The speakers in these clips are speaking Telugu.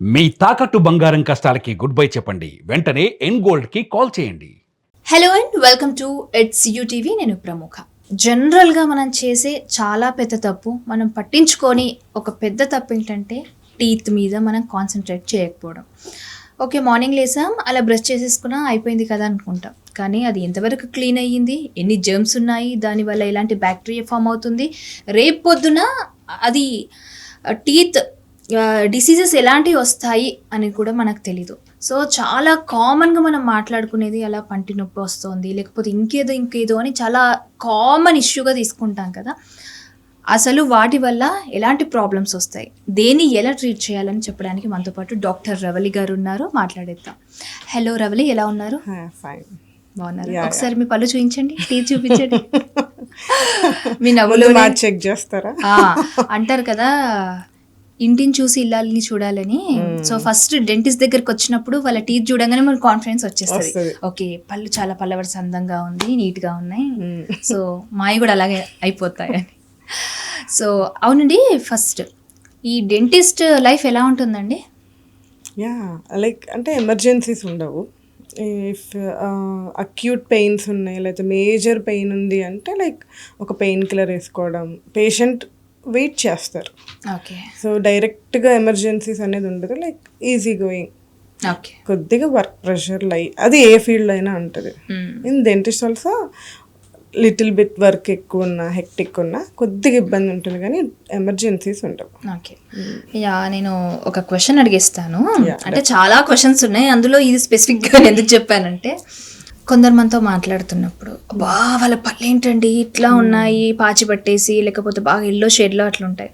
మీ తాకట్టు బంగారం కష్టాలకి గుడ్ బై చెప్పండి. వెంటనే ఎన్ గోల్డ్ కి కాల్ చేయండి. Hello and welcome to it's UTV. నేను ప్రముఖ. జనరల్గా మనం చేసే చాలా పెద్ద తప్పు, మనం పట్టించుకొని ఒక పెద్ద తప్పు ఏంటంటే టీత్ మీద మనం కాన్సన్ట్రేట్ చేయకపోవడం. ఓకే, మార్నింగ్ లేసాం, అలా బ్రష్ చేసేసుకున్నా అయిపోయింది కదా అనుకుంటాం. కానీ అది ఎంతవరకు క్లీన్ అయ్యింది, ఎన్ని జర్మ్స్ ఉన్నాయి, దానివల్ల ఎలాంటి బ్యాక్టీరియా ఫామ్ అవుతుంది, రేపు పొద్దున అది టీత్ డిసీజెస్ ఎలాంటివి వస్తాయి అని కూడా మనకు తెలీదు. సో చాలా కామన్గా మనం మాట్లాడుకునేది అలా పంటి నొప్పి వస్తుంది, లేకపోతే ఇంకేదో అని చాలా కామన్ ఇష్యూగా తీసుకుంటాం కదా. అసలు వాటి వల్ల ఎలాంటి ప్రాబ్లమ్స్ వస్తాయి, దేన్ని ఎలా ట్రీట్ చేయాలని చెప్పడానికి మనతో పాటు డాక్టర్ రవలి గారు ఉన్నారు. మాట్లాడేద్దాం. హలో రవలి, ఎలా ఉన్నారు? ఫైన్, బాగున్నారు. ఒకసారి మీ పళ్ళు చూపించండి, టీత్ చూపించండి. మీ నవ్వులు చెక్ చేస్తారా? అంటారు కదా, ఇంటిని చూసి ఇల్లాలని చూడాలని. సో ఫస్ట్ డెంటిస్ట్ దగ్గరకు వచ్చినప్పుడు వాళ్ళ టీత్ చూడగానే మనకు కాన్ఫిడెన్స్ వచ్చేస్తుంది. ఓకే, పళ్ళు చాలా పల్లవరిసి అందంగా ఉంది, నీట్గా ఉన్నాయి, సో మావి కూడా అలాగే అయిపోతాయని. సో అవునండి, ఫస్ట్ ఈ డెంటిస్ట్ లైఫ్ ఎలా ఉంటుందండి? లైక్ అంటే ఎమర్జెన్సీస్ ఉండవు. ఇఫ్ అక్యూట్ పెయిన్స్ ఉన్నాయి, లేకపోతే మేజర్ పెయిన్ ఉంది అంటే లైక్ ఒక పెయిన్ కిల్లర్ వేసుకోవడం, పేషెంట్ వెయిట్ చేస్తారు. ఓకే, సో డైరెక్ట్గా ఎమర్జెన్సీస్ అనేది ఉండదు. లైక్ ఈజీ గోయింగ్, ఓకే, కొద్దిగా వర్క్ ప్రెషర్ అది ఏ ఫీల్డ్ అయినా ఉంటుంది. In dentist also little bit work ఎక్కువ ఉన్నా, హెక్టిక్ ఉన్నా కొద్దిగా ఇబ్బంది ఉంటుంది, కానీ ఎమర్జెన్సీస్ ఉండవు. ఓకే, నేను ఒక క్వశ్చన్ అడిగిస్తాను. అంటే చాలా క్వశ్చన్స్ ఉన్నాయి, అందులో ఇది స్పెసిఫిక్గా ఎందుకు చెప్పానంటే, కొందరు మనతో మాట్లాడుతున్నప్పుడు వాళ్ళ పళ్ళు ఏంటండి ఇట్లా ఉన్నాయి, పాచి పట్టేసి, లేకపోతే బాగా ఎల్లో షేడ్లో అట్లా ఉంటాయి.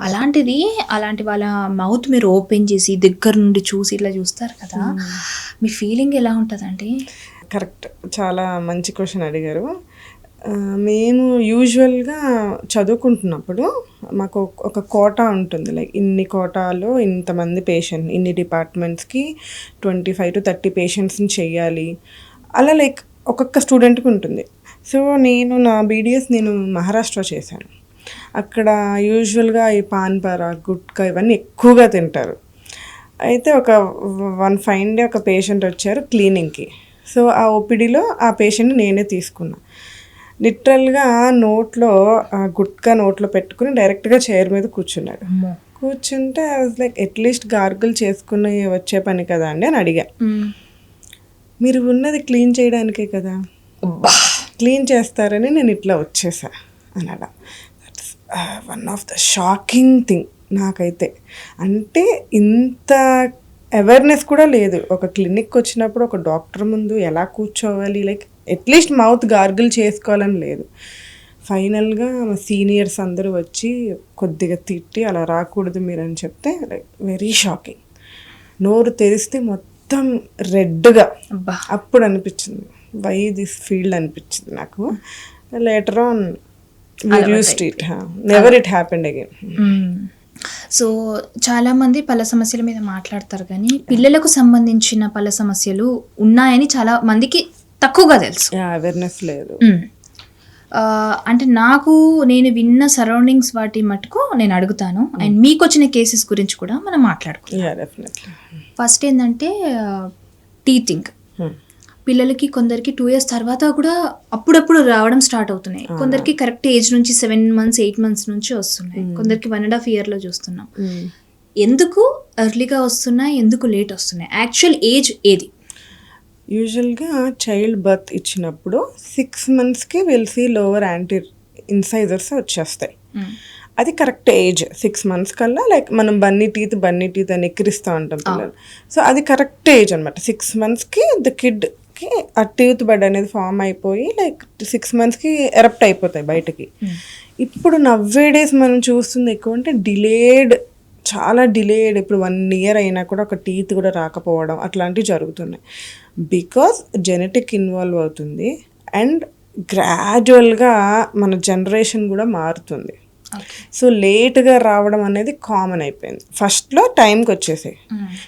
అలాంటి వాళ్ళ మౌత్ మీరు ఓపెన్ చేసి దగ్గర నుండి చూసి ఇట్లా చూస్తారు కదా, మీ ఫీలింగ్ ఎలా ఉంటుందండి? కరెక్ట్, చాలా మంచి క్వశ్చన్ అడిగారు. మేము యూజువల్గా చదువుకుంటున్నప్పుడు మాకు ఒక కోటా ఉంటుంది. లైక్ ఇన్ని కోటాలో ఇంతమంది పేషెంట్, ఇన్ని డిపార్ట్మెంట్స్కి 25 to 30 పేషెంట్స్ని చెయ్యాలి, అలా లైక్ ఒక్కొక్క స్టూడెంట్కి ఉంటుంది. సో నా బీడిఎస్ నేను మహారాష్ట్ర చేశాను. అక్కడ యూజువల్గా ఈ పాన్పరా, గుట్కా ఇవన్నీ ఎక్కువగా తింటారు. అయితే వన్ ఫైన్ డే ఒక పేషెంట్ వచ్చారు క్లీనింగ్కి. సో ఆ ఓపీడీలో ఆ పేషెంట్ని నేనే తీసుకున్నా. లిటరల్గా నోట్లో గుట్కా నోట్లో పెట్టుకుని డైరెక్ట్గా చైర్ మీద కూర్చున్నాడు. కూర్చుంటే I was like, at least gargle చేసుకుని వచ్చే పని కదా అండి అని అడిగా. మీరు ఉన్నది క్లీన్ చేయడానికే కదా, క్లీన్ చేస్తారని నేను ఇట్లా వచ్చేసా అనడా. That's one of the shocking thing నాకైతే. అంటే ఇంత అవేర్నెస్ కూడా లేదు. ఒక క్లినిక్ వచ్చినప్పుడు ఒక డాక్టర్ ముందు ఎలా కూర్చోవాలి, లైక్ అట్లీస్ట్ మౌత్ గార్గిల్ చేసుకోవాలని లేదు. ఫైనల్గా సీనియర్స్ అందరూ వచ్చి కొద్దిగా తిట్టి, అలా రాకూడదు మీరు అని చెప్తే లైక్ వెరీ షాకింగ్. నోరు తెరిస్తే మొత్తం రెడ్గా. అప్పుడు అనిపించింది వై దిస్ ఫీల్డ్ అనిపించింది నాకు. Later on used it, never it happened again. So చాలామంది పళ్ళ సమస్యల మీద మాట్లాడతారు, కానీ పిల్లలకు సంబంధించిన పళ్ళ సమస్యలు ఉన్నాయని చాలా మందికి తక్కువగా తెలుసు, అవేర్నెస్ లేదు. అంటే నేను విన్న సరౌండింగ్స్ వాటి మటుకు నేను అడుగుతాను, అండ్ మీకు వచ్చిన కేసెస్ గురించి కూడా మనం మాట్లాడుకుంటాం. ఫస్ట్ ఏంటంటే టీతింగ్. పిల్లలకి కొందరికి 2 years తర్వాత కూడా అప్పుడప్పుడు రావడం స్టార్ట్ అవుతున్నాయి. కొందరికి కరెక్ట్ ఏజ్ నుంచి 7 months 8 months నుంచి వస్తున్నాయి, కొందరికి 1.5 yearలో చూస్తున్నాం. ఎందుకు ఎర్లీగా వస్తున్నాయి, ఎందుకు లేట్ వస్తున్నాయి, యాక్చువల్ ఏజ్ ఏది? యూజువల్గా చైల్డ్ బర్త్ ఇచ్చినప్పుడు 6 monthsకి విల్ సీ లోవర్ యాంటీ ఇన్సైజర్స్ వచ్చేస్తాయి. అది కరెక్ట్ ఏజ్. 6 months కల్లా లైక్ మనం బన్నీ టీత్ అని ఎక్కిరిస్తూ ఉంటాం పిల్లలు. సో అది కరెక్ట్ ఏజ్ అనమాట. 6 monthsకి ద కిడ్కి ఆ టీత్ బెడ్ అనేది ఫామ్ అయిపోయి లైక్ 6 monthsకి ఎరప్ట్ అయిపోతాయి బయటకి. ఇప్పుడు నవ్వేడేస్ మనం చూస్తుంది ఎక్కువ అంటే చాలా డిలేడ్. ఇప్పుడు 1 year అయినా కూడా ఒక టీత్ కూడా రాకపోవడం అట్లాంటివి జరుగుతున్నాయి. బికాస్ జెనెటిక్ ఇన్వాల్వ్ అవుతుంది అండ్ గ్రాడ్యువల్గా మన జనరేషన్ కూడా మారుతుంది. సో లేట్గా రావడం అనేది కామన్ అయిపోయింది. ఫస్ట్లో టైంకి వచ్చేసాయి,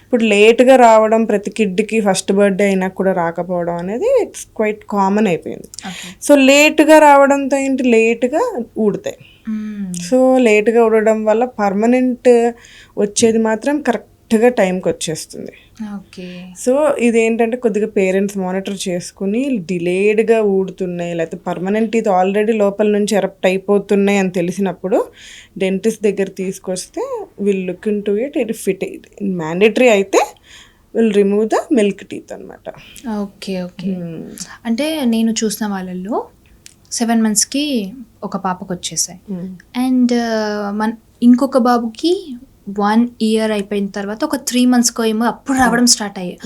ఇప్పుడు లేట్గా రావడం, ప్రతి కిడ్కి ఫస్ట్ బర్త్డే అయినా కూడా రాకపోవడం అనేది ఇట్స్ క్వైట్ కామన్ అయిపోయింది. సో లేట్గా రావడంతో ఏంటి, లేట్గా ఊడతాయి. సో లేట్గా ఊడడం వల్ల పర్మనెంట్ వచ్చేది మాత్రం కరెక్ట్ కరెక్ట్గా టైంకి వచ్చేస్తుంది. ఓకే. సో ఇదేంటంటే కొద్దిగా పేరెంట్స్ మానిటర్ చేసుకుని డిలేడ్గా ఊడుతున్నాయి లేకపోతే పర్మనెంట్ టీత్ ఆల్రెడీ లోపల నుంచి ఎరప్ట్ అయిపోతున్నాయి అని తెలిసినప్పుడు డెంటిస్ట్ దగ్గర తీసుకొస్తే will look into it fit mandatory అయితే will remove the milk teeth అనమాట. ఓకే. ఓకే. అంటే నేను చూసిన వాళ్ళల్లో 7 monthsకి ఒక పాపకు వచ్చేసాయి అండ్ ఇంకొక బాబుకి 1 year అయిపోయిన తర్వాత ఒక 3 monthsకో ఏమో అప్పుడు రావడం స్టార్ట్ అయ్యాయి.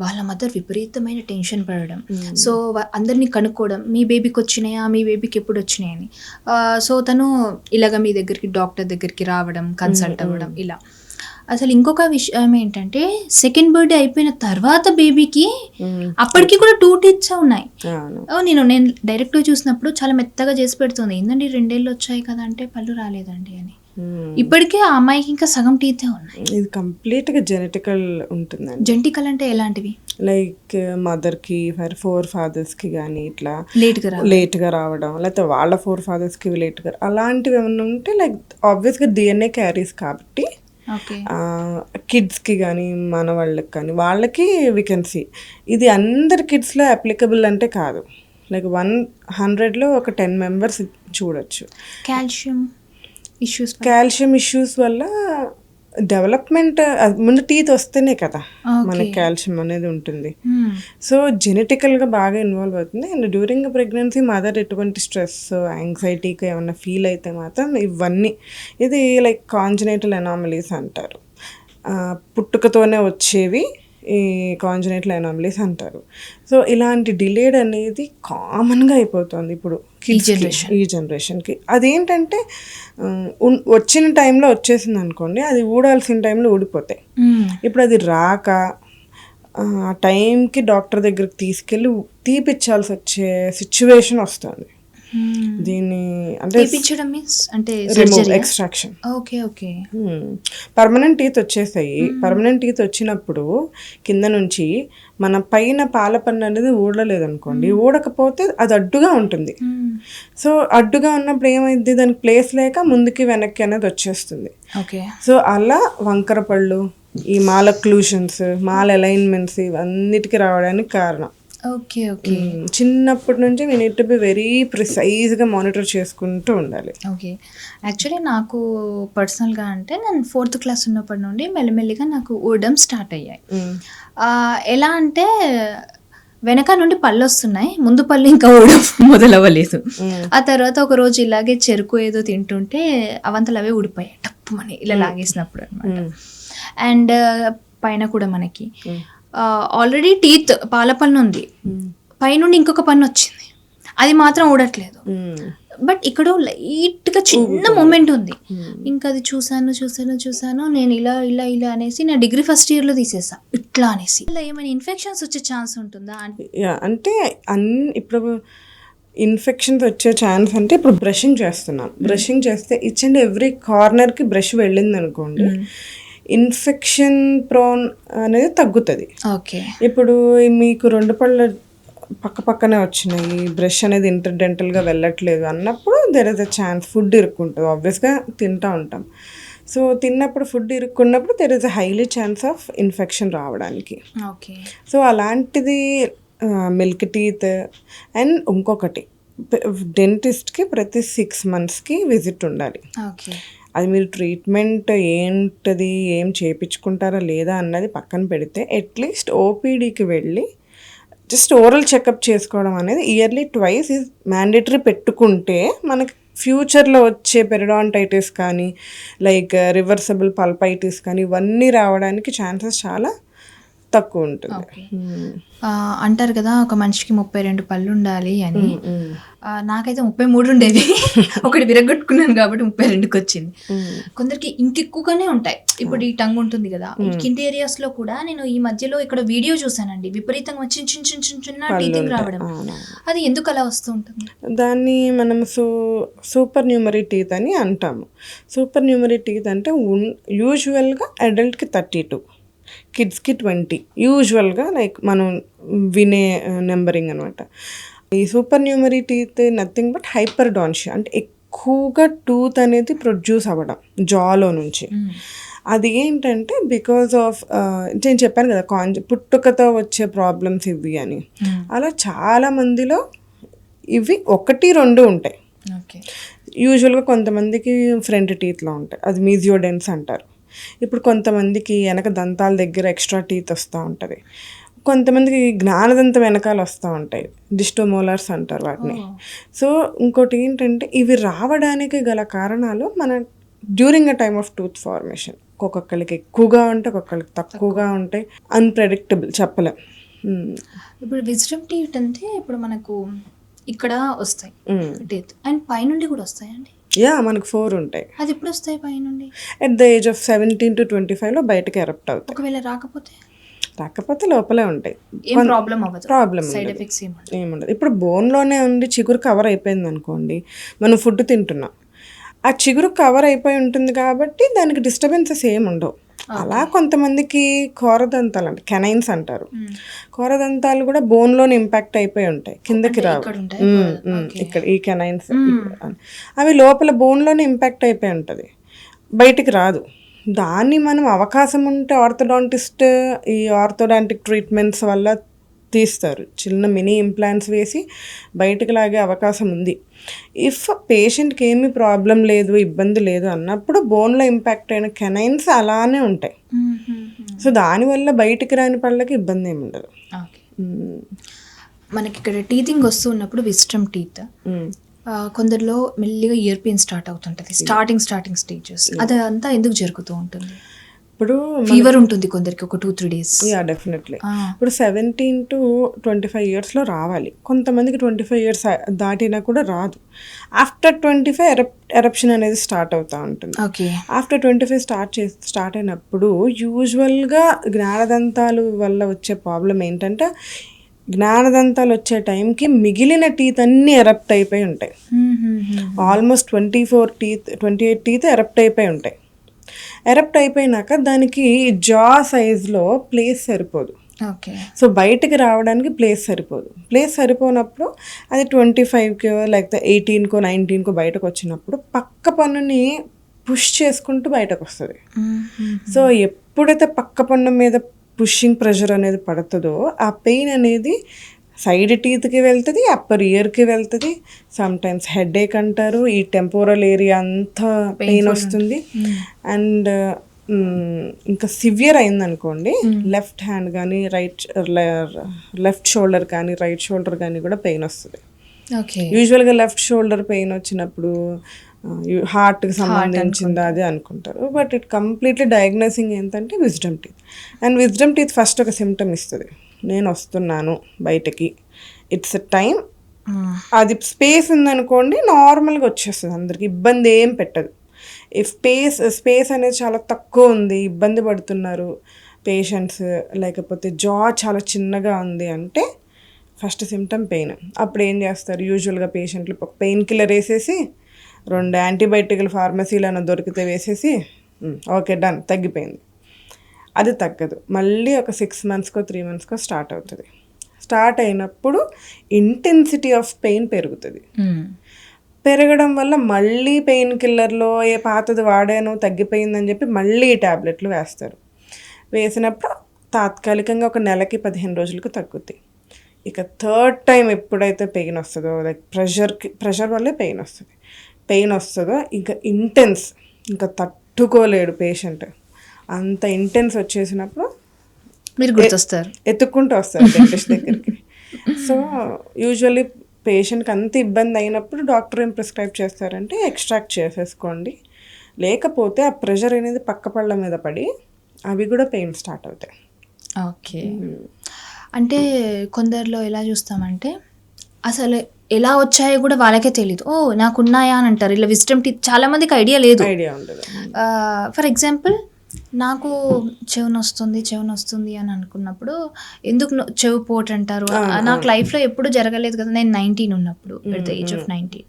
వాళ్ళ మదర్ విపరీతమైన టెన్షన్ పడడం, సో అందరినీ కనుక్కోవడం మీ బేబీకి వచ్చినాయా, మీ బేబీకి ఎప్పుడు వచ్చినాయని. సో తను ఇలాగ మీ దగ్గరికి డాక్టర్ దగ్గరికి రావడం, కన్సల్ట్ అవ్వడం ఇలా. అసలు ఇంకొక విషయం ఏంటంటే సెకండ్ బర్త్డే అయిపోయిన తర్వాత బేబీకి అప్పటికి కూడా 2 teeth ఉన్నాయి. నేను డైరెక్ట్గా చూసినప్పుడు చాలా మెత్తగా చేసి పెడుతుంది. ఏంటండి 2 ఏళ్ళు వచ్చాయి కదా అంటే పళ్ళు రాలేదండి అని. ఇప్పటికే ఆ అమ్మాయికి ఇంకా సగం టీతే ఉన్నాయి. ఇది కంప్లీట్గా జెనెటికల్ ఉంటుందండి. జెనెటికల్ అంటే ఎలాంటివి? లైక్ మదర్కి 4 fathersకి కానీ ఇట్లా లేట్గా రావడం, లేకపోతే వాళ్ళ 4 fathersకి లేట్గా అలాంటివి ఏమన్నా ఉంటే లైక్ ఆబ్వియస్గా DNA క్యారీస్ కాబట్టి కిడ్స్కి కానీ మన వాళ్ళకి కానీ వాళ్ళకి వీ కెన్ సీ. ఇది అందరి కిడ్స్లో అప్లికబుల్ అంటే కాదు. లైక్ 100లో ఒక 10 members చూడొచ్చు. కాల్షియం ఇష్యూస్ వల్ల డెవలప్మెంట్ ముందు టీత్ వస్తేనే కదా మనకి కాల్షియం అనేది ఉంటుంది. సో జెనెటికల్గా బాగా ఇన్వాల్వ్ అవుతుంది. అండ్ డ్యూరింగ్ ప్రెగ్నెన్సీ మదర్ ఎటువంటి స్ట్రెస్ యాంగ్జైటీకి ఏమన్నా ఫీల్ అయితే మాత్రం ఇవన్నీ ఇది లైక్ కాంజనైటల్ అనామలీస్ అంటారు. పుట్టుకతోనే వచ్చేవి ఈ కాంజనైటల్ అనామలీస్ అంటారు. సో ఇలాంటి డిలేడ్ అనేది కామన్గా అయిపోతుంది ఇప్పుడు ఈ జనరేషన్కి. అదేంటంటే వచ్చిన టైంలో వచ్చేసింది అనుకోండి, అది ఊడాల్సిన టైంలో ఊడిపోతాయి. ఇప్పుడు అది రాక ఆ టైంకి డాక్టర్ దగ్గరికి తీసుకెళ్ళి తీపిచ్చాల్సి వచ్చే సిచ్యువేషన్ వస్తుంది. దీన్ని అంటే ఎక్స్ట్రాక్షన్. పర్మనెంట్ టీత్ వచ్చేసాయి. పర్మనెంట్ టీత్ వచ్చినప్పుడు కింద నుంచి మన పైన పాలపన్ను అనేది ఊడలేదు అనుకోండి, ఊడకపోతే అది అడ్డుగా ఉంటుంది. సో అడ్డుగా ఉన్నప్పుడు ఏమైంది, దానికి ప్లేస్ లేక ముందుకి వెనక్కి అనేది వచ్చేస్తుంది. సో అలా వంకర పళ్ళు, ఈ మాల్ అక్లూషన్స్, మాల్ అలైన్మెంట్స్ ఇవన్నిటికీ రావడానికి కారణం. ఓకే. ఓకే. చిన్నప్పటి నుంచి we need to be very ప్రిసైజ్గా మానిటర్ చేసుకుంటూ ఉండాలి. ఓకే. యాక్చువల్లీ నాకు పర్సనల్గా అంటే నేను 4th class ఉన్నప్పటి నుండి మెల్లిమెల్లిగా నాకు ఊడడం స్టార్ట్ అయ్యాయి. ఎలా అంటే వెనక నుండి పళ్ళు వస్తున్నాయి, ముందు పళ్ళు ఇంకా ఊడడం మొదలవ్వలేదు. ఆ తర్వాత ఒక రోజు ఇలాగే చెరుకు ఏదో తింటుంటే అవంతలు అవే ఊడిపోయాయి టప్పుమని ఇలా లాగేసినప్పుడు అనమాట. అండ్ పైన కూడా మనకి ఆల్రెడీ టీత్ పాలపన్ను ఉంది, పైనుండి ఇంకొక పన్ను వచ్చింది, అది మాత్రం ఊడట్లేదు. బట్ ఇక్కడ లైట్గా చిన్న మూమెంట్ ఉంది. ఇంకా అది చూసాను నేను ఇలా అనేసి నా డిగ్రీ ఫస్ట్ ఇయర్లో తీసేసా ఇట్లా అనేసి. ఇలా ఏమైనా ఇన్ఫెక్షన్స్ వచ్చే ఛాన్స్ ఉంటుందా అంటే ఇప్పుడు ఇన్ఫెక్షన్స్ వచ్చే ఛాన్స్ అంటే ఇప్పుడు బ్రషింగ్ చేస్తున్నాం. బ్రషింగ్ చేస్తే ఈచ్ అండ్ ఎవ్రీ కార్నర్కి బ్రష్ వెళ్ళింది అనుకోండి, ఇన్ఫెక్షన్ ప్రోన్ అనేది తగ్గుతుంది. ఓకే. ఇప్పుడు మీకు 2 పళ్ళు పక్కనే వచ్చినాయి, బ్రష్ అనేది ఇంటర్డెంటల్గా వెళ్ళట్లేదు అన్నప్పుడు there is a chance food ఇరుక్కుంటుంది. ఆబ్వియస్గా తింటూ ఉంటాం. సో తిన్నప్పుడు ఫుడ్ ఇరుక్కున్నప్పుడు there is a highly chance of infection రావడానికి. ఓకే. సో అలాంటిది మిల్క్ టీత్. అండ్ ఇంకొకటి, డెంటిస్ట్కి ప్రతి 6 monthsకి విజిట్ ఉండాలి. ఓకే. అది మీరు ట్రీట్మెంట్ ఏంటది ఏం చేయించుకుంటారా లేదా అన్నది పక్కన పెడితే అట్లీస్ట్ ఓపీడీకి వెళ్ళి జస్ట్ ఓరల్ చెకప్ చేసుకోవడం అనేది ఇయర్లీ 2 ఈజ్ మ్యాండేటరీ పెట్టుకుంటే మనకి ఫ్యూచర్లో వచ్చే పెరిడాంటైటిస్ కానీ లైక్ రివర్సబుల్ పల్పైటిస్ కానీ ఇవన్నీ రావడానికి ఛాన్సెస్ చాలా తక్కువ ఉంటుంది. అంటారు కదా ఒక మనిషికి 32 పళ్ళు ఉండాలి అని. నాకైతే 33 ఉండేవి. ఒకటి విరగొట్టుకున్నాను కాబట్టి 32కి వచ్చింది. కొందరికి ఇంకెక్కువగానే ఉంటాయి. ఇప్పుడు ఈ టంగ్ ఉంటుంది కదా, కింది ఏరియాస్లో కూడా నేను ఈ మధ్యలో ఇక్కడ వీడియో చూసానండి, విపరీతంగా చిన్న టీతింగ్ రావడం. అది ఎందుకు అలా వస్తూ ఉంటుంది? దాన్ని మనం సూపర్ న్యూమరీ టీత్ అని అంటాము. సూపర్ న్యూమరీ టీత్ అంటే యూజువల్గా అడల్ట్కి 32, కిడ్స్కి 20 యూజువల్గా లైక్ మనం వినే నెంబరింగ్ అనమాట. ఈ supernumerary teeth nothing but hyperdontia, అంటే ఎక్కువగా టూత్ అనేది ప్రొడ్యూస్ అవ్వడం జాలో నుంచి. అది ఏంటంటే బికాజ్ ఆఫ్ నేను చెప్పాను కదా పుట్టుకతో వచ్చే ప్రాబ్లమ్స్ ఇవి అని. అలా చాలా మందిలో ఇవి 1-2 ఉంటాయి. ఓకే. యూజువల్గా కొంతమందికి ఫ్రంట్ టీత్లో ఉంటాయి, అది మీజియోడెన్స్ అంటారు. ఇప్పుడు కొంతమందికి వెనక దంతాల దగ్గర ఎక్స్ట్రా టీత్ వస్తూ ఉంటుంది. కొంతమందికి జ్ఞానదంతం వెనకాల వస్తూ ఉంటాయి, డిస్టోమోలార్స్ అంటారు వాటిని. సో ఇంకోటి ఏంటంటే ఇవి రావడానికి గల కారణాలు మన during a time of tooth formation ఒక్కొక్కరికి ఎక్కువగా ఉంటాయి, ఒక్కొక్కరికి తక్కువగా ఉంటాయి, అన్ప్రెడిక్టబుల్, చెప్పలేం. ఇప్పుడు విజ్డమ్ టీత్ అంటే ఇప్పుడు మనకు ఇక్కడ వస్తాయి టీత్ అండ్ పైనుండి కూడా వస్తాయండి. మనకు 4 ఉంటాయి. అది ఎప్పుడు వస్తాయి పైనుండి? At the age of 17 to 25లో బయటకు ఎరప్ట్ అవుతాయి. ఒకవేళ రాకపోతే లోపలే ఉంటాయి, ప్రాబ్లం సైడ్ ఎఫెక్ట్స్ ఏముండదు. ఇప్పుడు బోన్లోనే ఉండి చిగురు కవర్ అయిపోయింది అనుకోండి, మనం ఫుడ్ తింటున్నాం, ఆ చిగురు కవర్ అయిపోయి ఉంటుంది కాబట్టి దానికి డిస్టర్బెన్సెస్ ఏమి ఉండవు. అలా కొంతమందికి కోరదంతాలు అంటే కెనైన్స్ అంటారు, కోరదంతాలు కూడా బోన్లోనే ఇంపాక్ట్ అయిపోయి ఉంటాయి, కిందకి రావు. ఇక్కడ ఈ కెనైన్స్ అవి లోపల బోన్లోనే ఇంపాక్ట్ అయిపోయి ఉంటుంది, బయటికి రాదు. దాన్ని మనం అవకాశం ఉంటే ఆర్థోడాంటిస్ట్ ఈ ఆర్థోడాంటిక్ ట్రీట్మెంట్స్ వల్ల తీస్తారు, చిన్న మినీ ఇంప్లాంట్స్ వేసి బయటకు లాగే అవకాశం ఉంది. ఇఫ్ పేషెంట్కి ఏమీ ప్రాబ్లం లేదు, ఇబ్బంది లేదు అన్నప్పుడు బోన్లో ఇంపాక్ట్ అయిన కెనైన్స్ అలానే ఉంటాయి. సో దానివల్ల బయటికి రాని పళ్ళకి ఇబ్బంది ఏమి ఉండదు. మనకి ఇక్కడ టీతింగ్ వస్తూ ఉన్నప్పుడు విజ్డమ్ టీత్ కొందరిలో మెల్లిగా ఇయర్ పెయిన్ స్టార్ట్ అవుతుంటుంది, స్టార్టింగ్ స్టేజెస్. అదంతా ఎందుకు జరుగుతూ ఉంటుంది? ఇప్పుడు ఫీవర్ ఉంటుంది కొందరికి ఒక 2-3 days. డెఫినెట్లీ. ఇప్పుడు 17 to 25 yearsలో రావాలి, కొంతమందికి 25 years దాటినా కూడా రాదు. ఆఫ్టర్ 25 ఎరప్షన్ అనేది స్టార్ట్ అవుతూ ఉంటుంది. ఆఫ్టర్ 25 స్టార్ట్ అయినప్పుడు యూజువల్గా జ్ఞానదంతాలు వల్ల వచ్చే ప్రాబ్లం ఏంటంటే జ్ఞానదంతాలు వచ్చే టైంకి మిగిలిన టీత్ అన్నీ ఎరప్ట్ అయిపోయి ఉంటాయి. ఆల్మోస్ట్ 28 టీత్ ఎరప్ట్ అయిపోయి ఉంటాయి. ఎరప్ట్ అయిపోయినాక దానికి జా సైజ్లో ప్లేస్ సరిపోదు. సో బయటకు రావడానికి ప్లేస్ సరిపోనప్పుడు అది 25కో లేకపోతే 18కో 19కో బయటకు వచ్చినప్పుడు పక్క పన్నుని పుష్ చేసుకుంటూ బయటకు వస్తుంది. సో ఎప్పుడైతే పక్క పన్ను మీద పుషింగ్ ప్రెషర్ అనేది పడుతుందో ఆ పెయిన్ అనేది సైడ్ టీత్కి వెళ్తుంది, అప్పర్ ఇయర్కి వెళ్తుంది, సమ్టైమ్స్ హెడేక్ అంటారు, ఈ టెంపోరల్ ఏరియా అంతా పెయిన్ వస్తుంది. అండ్ ఇంకా సివియర్ అయిందనుకోండి, లెఫ్ట్ హ్యాండ్ కానీ లెఫ్ట్ షోల్డర్ కానీ రైట్ షోల్డర్ కానీ కూడా పెయిన్ వస్తుంది. యూజువల్గా లెఫ్ట్ షోల్డర్ పెయిన్ వచ్చినప్పుడు హార్ట్కి సంబంధించింది అది అనుకుంటారు, బట్ ఇట్ కంప్లీట్లీ డయాగ్నోసింగ్ ఏంటంటే wisdom teeth. And wisdom teeth first ఒక సిమ్టమ్ ఇస్తుంది, నేను వస్తున్నాను బయటకి, ఇట్స్ ఎ టైం. అది స్పేస్ ఉందనుకోండి నార్మల్గా వచ్చేస్తుంది, అందరికి ఇబ్బంది ఏం పెట్టదు. ఇఫ్ స్పేస్ అనేది చాలా తక్కువ ఉంది, ఇబ్బంది పడుతున్నారు పేషెంట్స్, లేకపోతే జా చాలా చిన్నగా ఉంది అంటే ఫస్ట్ సిమ్టమ్ పెయిన్. అప్పుడు ఏం చేస్తారు యూజువల్గా పేషెంట్లు, ఒక పెయిన్ కిల్లర్ వేసేసి 2 యాంటీబయాటిక్లు ఫార్మసీలో దొరికితే వేసేసి ఓకే డన్ తగ్గిపోయింది. అది తగ్గదు, మళ్ళీ ఒక 6 monthsకో 3 monthsకో స్టార్ట్ అవుతుంది. స్టార్ట్ అయినప్పుడు ఇంటెన్సిటీ ఆఫ్ పెయిన్ పెరుగుతుంది. పెరగడం వల్ల మళ్ళీ పెయిన్ కిల్లర్లో ఏ పాతది వాడాను తగ్గిపోయిందని చెప్పి మళ్ళీ ట్యాబ్లెట్లు వేస్తారు. వేసినప్పుడు తాత్కాలికంగా ఒక నెలకి 15 రోజులకు తగ్గుద్ది. ఇక థర్డ్ టైం ఎప్పుడైతే పెయిన్ వస్తుందో, లైక్ ప్రెషర్ వల్లే పెయిన్ వస్తుందో ఇంకా ఇంటెన్స్, ఇంకా తట్టుకోలేడు పేషెంట్, అంత ఇంటెన్స్ వచ్చేసినప్పుడు మీరు గుర్తొస్తారు, ఎత్తుక్కుంటూ వస్తారు డెంటిస్ట్ దగ్గరికి. సో యూజువల్లీ పేషెంట్కి అంత ఇబ్బంది అయినప్పుడు డాక్టర్ ఏం ప్రిస్క్రైబ్ చేస్తారంటే ఎక్స్ట్రాక్ట్ చేసేసుకోండి, లేకపోతే ఆ ప్రెషర్ అనేది పక్క పళ్ళ మీద పడి అవి కూడా పెయిన్ స్టార్ట్ అవుతాయి. ఓకే. అంటే కొందరిలో ఎలా చూస్తామంటే అసలు ఎలా వచ్చాయో కూడా వాళ్ళకే తెలియదు, ఓ నాకున్నాయా అని అంటారు. ఇలా విజ్డమ్ టీత్ చాలా మందికి ఐడియా ఉండదు. ఫర్ ఎగ్జాంపుల్ నాకు చెవు నొస్తుంది అని అనుకున్నప్పుడు ఎందుకు చెవు పోటు అంటారు, నాకు లైఫ్లో ఎప్పుడు జరగలేదు కదా, నేను 19 ఉన్నప్పుడు ఎట్ ద ఏజ్ ఆఫ్ 19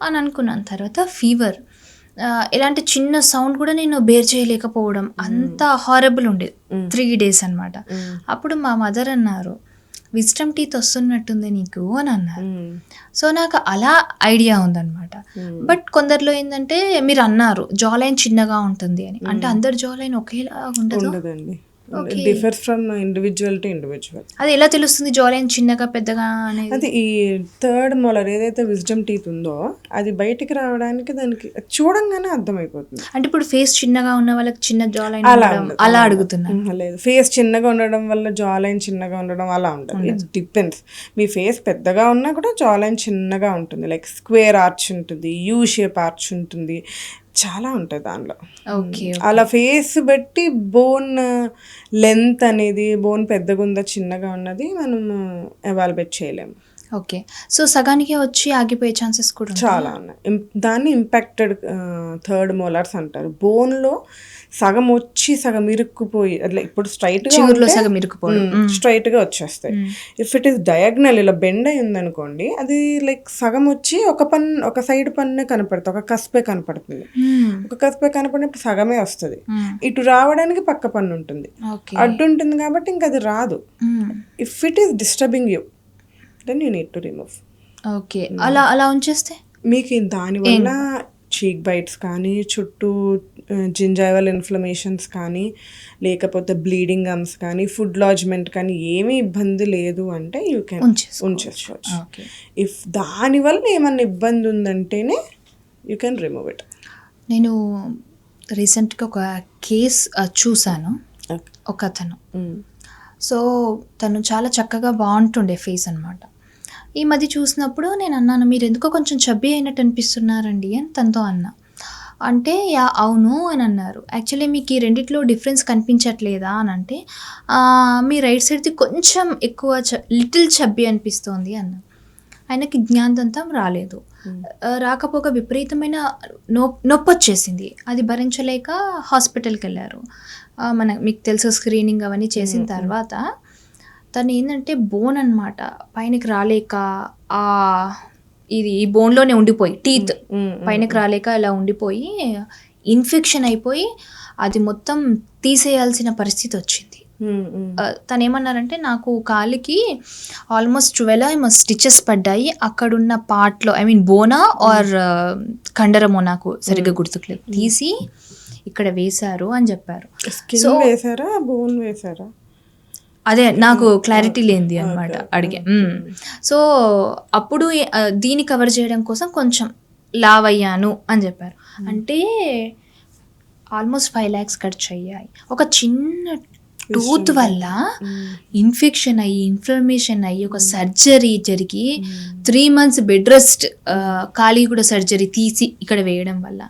అని అనుకున్నాను. తర్వాత ఫీవర్, ఇలాంటి చిన్న సౌండ్ కూడా నేను బేర్ చేయలేకపోవడం, అంత హారబుల్ ఉండేది 3 days అనమాట. అప్పుడు మా మదర్ అన్నారు, విజ్డమ్ టీత్ వస్తున్నట్టుంది నీకు అని అన్నారు. సో నాకు అలా ఐడియా ఉందన్నమాట. బట్ కొందరిలో ఏంటంటే మీరు అన్నారు జా లైన్ చిన్నగా ఉంటుంది అని, అంటే అందరు జా లైన్ ఒకేలా ఉండదు. ఉండదండి, differs from individual to individual. అది ఎలా తెలుస్తుంది జా లైన్ చిన్నగా పెద్దగా అనేది? అది ఈ థర్డ్ మోలర్ ఏదైతే విజ్డమ్ టీత్ ఉందో అది బయటికి రావడానికి దానికి చూడంగానే అర్థమైపోతుంది. అంటే ఇప్పుడు ఫేస్ చిన్నగా ఉన్న వాళ్ళకి చిన్న జా లైన్ అలా అడుగుతున్నాను. లేదు, ఫేస్ చిన్నగా ఉండడం వల్ల జా లైన్ చిన్నగా ఉండడం అలా ఉంటుంది. It depends. మీ ఫేస్ పెద్దగా ఉన్నా కూడా జా లైన్ చిన్నగా ఉంటుంది. లైక్ స్క్వేర్ ఆర్చ్ ఉంటుంది, యూ షేప్ ఆర్చ్ ఉంటుంది, చాలా ఉంటుంది దానిలో. అలా ఫేస్ బట్టి బోన్ లెంత్ అనేది, బోన్ పెద్దగా ఉందా చిన్నగా ఉన్నది మనం ఎవాల్యుయేట్ చేయలేము. ఓకే, సో సగానికే వచ్చి ఆగిపోయే ఛాన్సెస్ కూడా చాలా ఉన్నాయి. దాన్ని ఇంపాక్టెడ్ థర్డ్ మోలార్స్ అంటారు. బోన్లో సగం వచ్చి సగం ఇరుక్కుపోయి అట్లా ఇప్పుడు స్ట్రైట్ గా వచ్చేస్తాయి. ఇఫ్ ఇట్ ఈస్ డయాగ్నల్ ఇలా బెండ్ అయి ఉందనుకోండి, అది లైక్ సగం వచ్చి ఒక సైడ్ పన్నే కనపడుతుంది, ఒక కస్పే కనపడుతుంది. ఒక కస్పే కనపడినప్పుడు సగమే వస్తుంది. ఇటు రావడానికి పక్క పన్ను ఉంటుంది, అడ్డు ఉంటుంది కాబట్టి ఇంకా అది రాదు. If it is disturbing you then you need to remove. Okay, అలా ఉంచేస్తే మీకు దానివల్ల చీక్ బైట్స్ కానీ, చుట్టూ జింజైవల్ ఇన్ఫ్లమేషన్స్ కానీ, లేకపోతే బ్లీడింగ్ గమ్స్ కానీ, ఫుడ్ లాడ్జ్మెంట్ కానీ ఏమీ ఇబ్బంది లేదు అంటే యూ కెన్ ఉంచేసుకోవచ్చు. ఇఫ్ దానివల్ల ఏమన్నా ఇబ్బంది ఉందంటేనే యూ కెన్ రిమూవ్ ఇట్. నేను రీసెంట్గా ఒక కేస్ చూశాను. ఒక అతను, సో తను చాలా చక్కగా బాగుంటుండే ఫేస్ అనమాట. ఈ మధ్య చూసినప్పుడు నేను అన్నాను, మీరు ఎందుకో కొంచెం చబ్బీ అయినట్టు అనిపిస్తున్నారండి అని తనతో అన్నా. అంటే అవును అని అన్నారు. యాక్చువల్లీ మీకు ఈ రెండిట్లో డిఫరెన్స్ కనిపించట్లేదా అని అంటే, మీ రైట్ సైడ్ది కొంచెం ఎక్కువ లిటిల్ చబ్బీ అనిపిస్తోంది అన్న. ఆయనకి జ్ఞానదంతం రాలేదు. రాకపోక విపరీతమైన నొప్పి వచ్చేసింది. అది భరించలేక హాస్పిటల్కి వెళ్ళారు. మీకు తెలుసు స్క్రీనింగ్ అవన్నీ చేసిన తర్వాత తను ఏంటంటే బోన్ అనమాట పైనకి రాలేక ఇది ఈ బోన్లోనే ఉండిపోయి టీత్ పైనకి రాలేక ఇలా ఉండిపోయి ఇన్ఫెక్షన్ అయిపోయి అది మొత్తం తీసేయాల్సిన పరిస్థితి వచ్చింది. తను ఏమన్నారంటే, నాకు కాలికి ఆల్మోస్ట్ 12 స్టిచెస్ పడ్డాయి అక్కడున్న పార్ట్లో, ఐ మీన్ బోనా ఆర్ కండరమో నాకు సరిగ్గా గుర్తుకులేదు, తీసి ఇక్కడ వేశారు అని చెప్పారు. సో వేసారా, బోన్ వేసారా? అదే నాకు క్లారిటీ లేనిది అనమాట అడిగా. సో అప్పుడు దీన్ని కవర్ చేయడం కోసం కొంచెం లావ్ అయ్యాను అని చెప్పారు. అంటే ఆల్మోస్ట్ 5 lakhs ఖర్చు అయ్యాయి. ఒక చిన్న టూత్ వల్ల ఇన్ఫెక్షన్ అయ్యి ఇన్ఫ్లమేషన్ అయ్యి ఒక సర్జరీ జరిగి 3 months బెడ్ రెస్ట్, ఖాళీ కూడా సర్జరీ తీసి ఇక్కడ వేయడం వల్ల.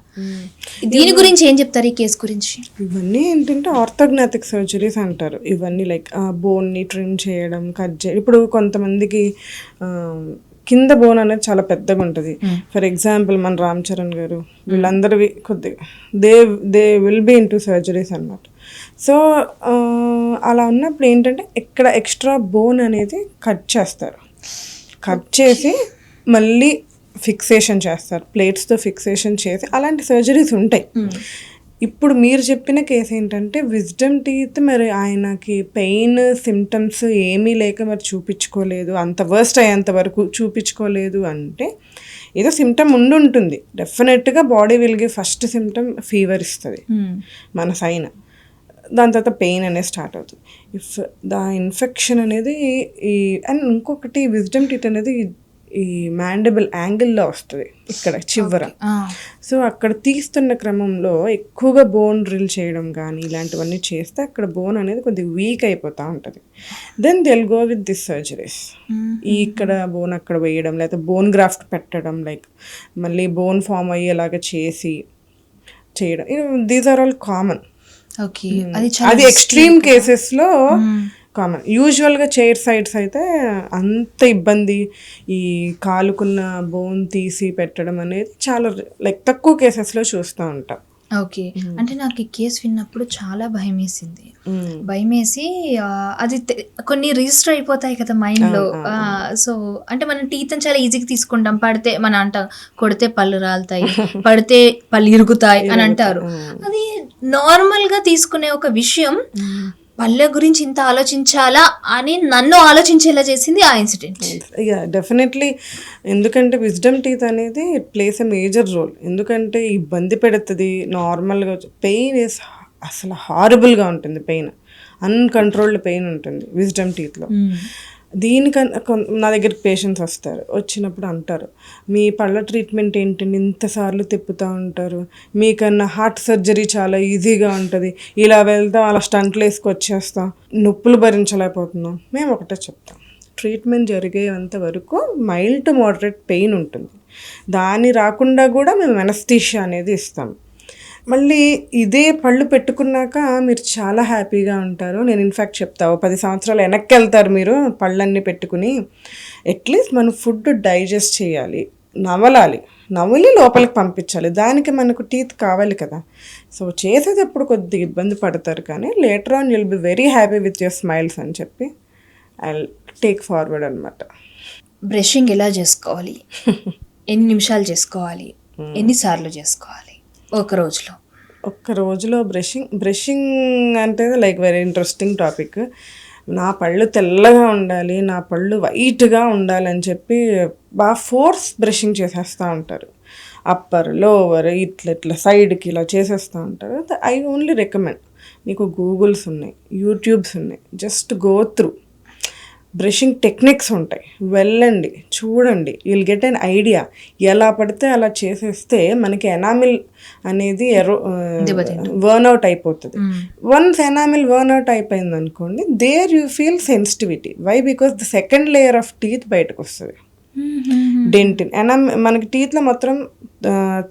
దీని గురించి ఏం చెప్తారు ఈ కేసు గురించి? ఇవన్నీ ఏంటంటే ఆర్థోగ్నాటిక్ సర్జరీస్ అంటారు. ఇవన్నీ లైక్ బోన్ని ట్రిమ్ చేయడం, కట్ చేయడం. ఇప్పుడు కొంతమందికి కింద బోన్ అనేది చాలా పెద్దగా ఉంటుంది. ఫర్ ఎగ్జాంపుల్ మన రామ్ చరణ్ గారు వీళ్ళందరివి కొద్దిగా they will be into surgeries అన్నమాట. సో అలా ఉన్నప్పుడు ఏంటంటే ఇక్కడ ఎక్స్ట్రా బోన్ అనేది కట్ చేస్తారు. కట్ చేసి మళ్ళీ ఫిక్సేషన్ చేస్తారు, ప్లేట్స్తో ఫిక్సేషన్ చేసి అలాంటి సర్జరీస్ ఉంటాయి. ఇప్పుడు మీరు చెప్పిన కేసు ఏంటంటే విజ్డమ్ టీత్, మరి ఆయనకి పెయిన్ సిమ్టమ్స్ ఏమీ లేక మరి చూపించుకోలేదు, అంత వర్స్ట్ అయ్యేంత వరకు చూపించుకోలేదు అంటే ఏదో సిమ్టమ్ ఉంటుంది. డెఫినెట్గా బాడీ విల్గి ఫస్ట్ సిమ్టమ్ ఫీవర్ ఇస్తుంది మన సైన్, దాని తర్వాత పెయిన్ అనేది స్టార్ట్ అవుతుంది. ఇఫ్ ద ఇన్ఫెక్షన్ అనేది అండ్ ఇంకొకటి విజ్డమ్ టీత్ అనేది ఈ మ్యాండిబుల్ యాంగిల్లో వస్తుంది ఇక్కడ చివర. సో అక్కడ తీస్తున్న క్రమంలో ఎక్కువగా బోన్ డ్రిల్ చేయడం కానీ ఇలాంటివన్నీ చేస్తే అక్కడ బోన్ అనేది కొద్దిగా వీక్ అయిపోతూ ఉంటుంది. Then they'll go with this surgeries. ఇక్కడ బోన్ అక్కడ వేయడం, లేకపోతే బోన్ గ్రాఫ్ట్ పెట్టడం, లైక్ మళ్ళీ బోన్ ఫామ్ అయ్యేలాగా చేసి చేయడం. These are all common. అది ఎక్స్ట్రీమ్ కేసెస్లో కామన్. యూజువల్గా చైర్ సైడ్స్ అయితే అంత ఇబ్బంది, ఈ కాలుకున్న బోన్ తీసి పెట్టడం అనేది చాలా లైక్ తక్కువ కేసెస్లో చూస్తూ ఉంటాం. ఓకే, అంటే నాకు ఈ కేసు విన్నప్పుడు చాలా భయం వేసింది. భయం వేసి అది కొన్ని రిజిస్టర్ అయిపోతాయి కదా మైండ్లో. సో అంటే మనం టీత్ చాలా ఈజీగా తీసుకుంటాం. పడితే మన అంటాం కొడితే పళ్ళు రాలుతాయి, పడితే పళ్ళు ఇరుగుతాయి అని అంటారు. అది నార్మల్గా తీసుకునే ఒక విషయం పళ్ళ గురించి ఇంత ఆలోచించాలా అని నన్ను ఆలోచించేలా చేసింది ఆ ఇన్సిడెంట్. ఇక డెఫినెట్లీ, ఎందుకంటే విజ్డమ్ టీత్ అనేది it plays a major role. ఎందుకంటే ఇబ్బంది పెడుతుంది. నార్మల్గా పెయిన్ ఇస్ అసలు హారబుల్గా ఉంటుంది. పెయిన్, అన్కంట్రోల్డ్ పెయిన్ ఉంటుంది విజ్డమ్ టీత్లో. దీనికన్నా నా దగ్గరికి పేషెంట్స్ వస్తారు, వచ్చినప్పుడు అంటారు, మీ పళ్ళ ట్రీట్మెంట్ ఏంటండి ఇంతసార్లు తిప్పుతూ ఉంటారు, మీకన్నా హార్ట్ సర్జరీ చాలా ఈజీగా ఉంటుంది, ఇలా వెళ్తాం అలా స్టంట్లు వేసుకొచ్చేస్తాం, నొప్పులు భరించలేకపోతున్నాం. మేము ఒకటే చెప్తాం, ట్రీట్మెంట్ జరిగేంత వరకు మైల్డ్ టు మోడరేట్ పెయిన్ ఉంటుంది. దాన్ని రాకుండా కూడా మేము అనస్థీషియా అనేది ఇస్తాం. మళ్ళీ ఇదే పళ్ళు పెట్టుకున్నాక మీరు చాలా హ్యాపీగా ఉంటారు. నేను ఇన్ఫ్యాక్ట్ చెప్తాను, 10 సంవత్సరాలు వెనక్కి వెళ్తారు మీరు పళ్ళన్నీ పెట్టుకుని. అట్లీస్ట్ మనం ఫుడ్ డైజెస్ట్ చేయాలి, నవలి లోపలికి పంపించాలి. దానికి మనకు టీత్ కావాలి కదా. సో చేసేటప్పుడు కొద్దిగా ఇబ్బంది పడతారు, కానీ later on you'll be very happy with your smiles అని చెప్పి ఐ టేక్ ఫార్వర్డ్ అనమాట. బ్రషింగ్ ఎలా చేసుకోవాలి, ఎన్ని నిమిషాలు చేసుకోవాలి, ఎన్నిసార్లు చేసుకోవాలి ఒక్క రోజులో? బ్రషింగ్ అంటే లైక్ వెరీ ఇంట్రెస్టింగ్ టాపిక్. నా పళ్ళు తెల్లగా ఉండాలి, నా పళ్ళు వైట్గా ఉండాలని చెప్పి బాగా ఫోర్స్ బ్రషింగ్ చేసేస్తూ ఉంటారు. అప్పర్ లోవర్ ఇట్లా సైడ్కి ఇలా చేసేస్తూ ఉంటారు. ఐ ఓన్లీ రికమెండ్, మీకు గూగుల్స్ ఉన్నాయి, యూట్యూబ్స్ ఉన్నాయి, just go through. Brushing techniques ఉంటాయి, వెళ్ళండి, చూడండి, యుల్ గెట్ అన్ ఐడియా. ఎలా పడితే అలా చేసేస్తే మనకి ఎనామిల్ అనేది వర్న్అవుట్ అయిపోతుంది. వన్స్ ఎనామిల్ వర్న్అవుట్ అయిపోయింది అనుకోండి, there you feel sensitivity. Why? Because the second layer of teeth బయటకు వస్తుంది. డెంటిన్, మనకి టీత్లో మొత్తం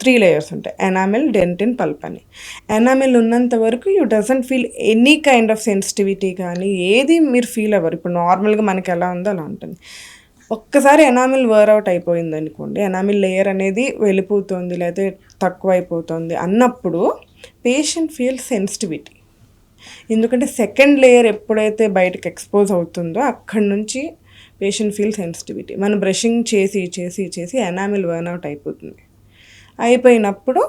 3 లేయర్స్ ఉంటాయి, ఎనామిల్, డెంటిన్, పల్ప్ అని. ఎనామిల్ ఉన్నంత వరకు you doesn't feel any kind of sensitivity కానీ ఏది మీరు ఫీల్ అవ్వరు. ఇప్పుడు నార్మల్గా మనకి ఎలా ఉందో అలా ఉంటుంది. ఒక్కసారి ఎనామిల్ వేర్అవుట్ అయిపోయింది అనుకోండి, ఎనామిల్ లేయర్ అనేది వెళ్ళిపోతుంది లేకపోతే తక్కువ అయిపోతుంది అన్నప్పుడు పేషెంట్ ఫీల్ సెన్సిటివిటీ. ఎందుకంటే సెకండ్ లేయర్ ఎప్పుడైతే బయటకు ఎక్స్పోజ్ అవుతుందో అక్కడి నుంచి పేషెంట్ ఫీల్ సెన్సిటివిటీ. మనం బ్రషింగ్ చేసి ఎనామిల్ వర్న్అవుట్ అయిపోయినప్పుడు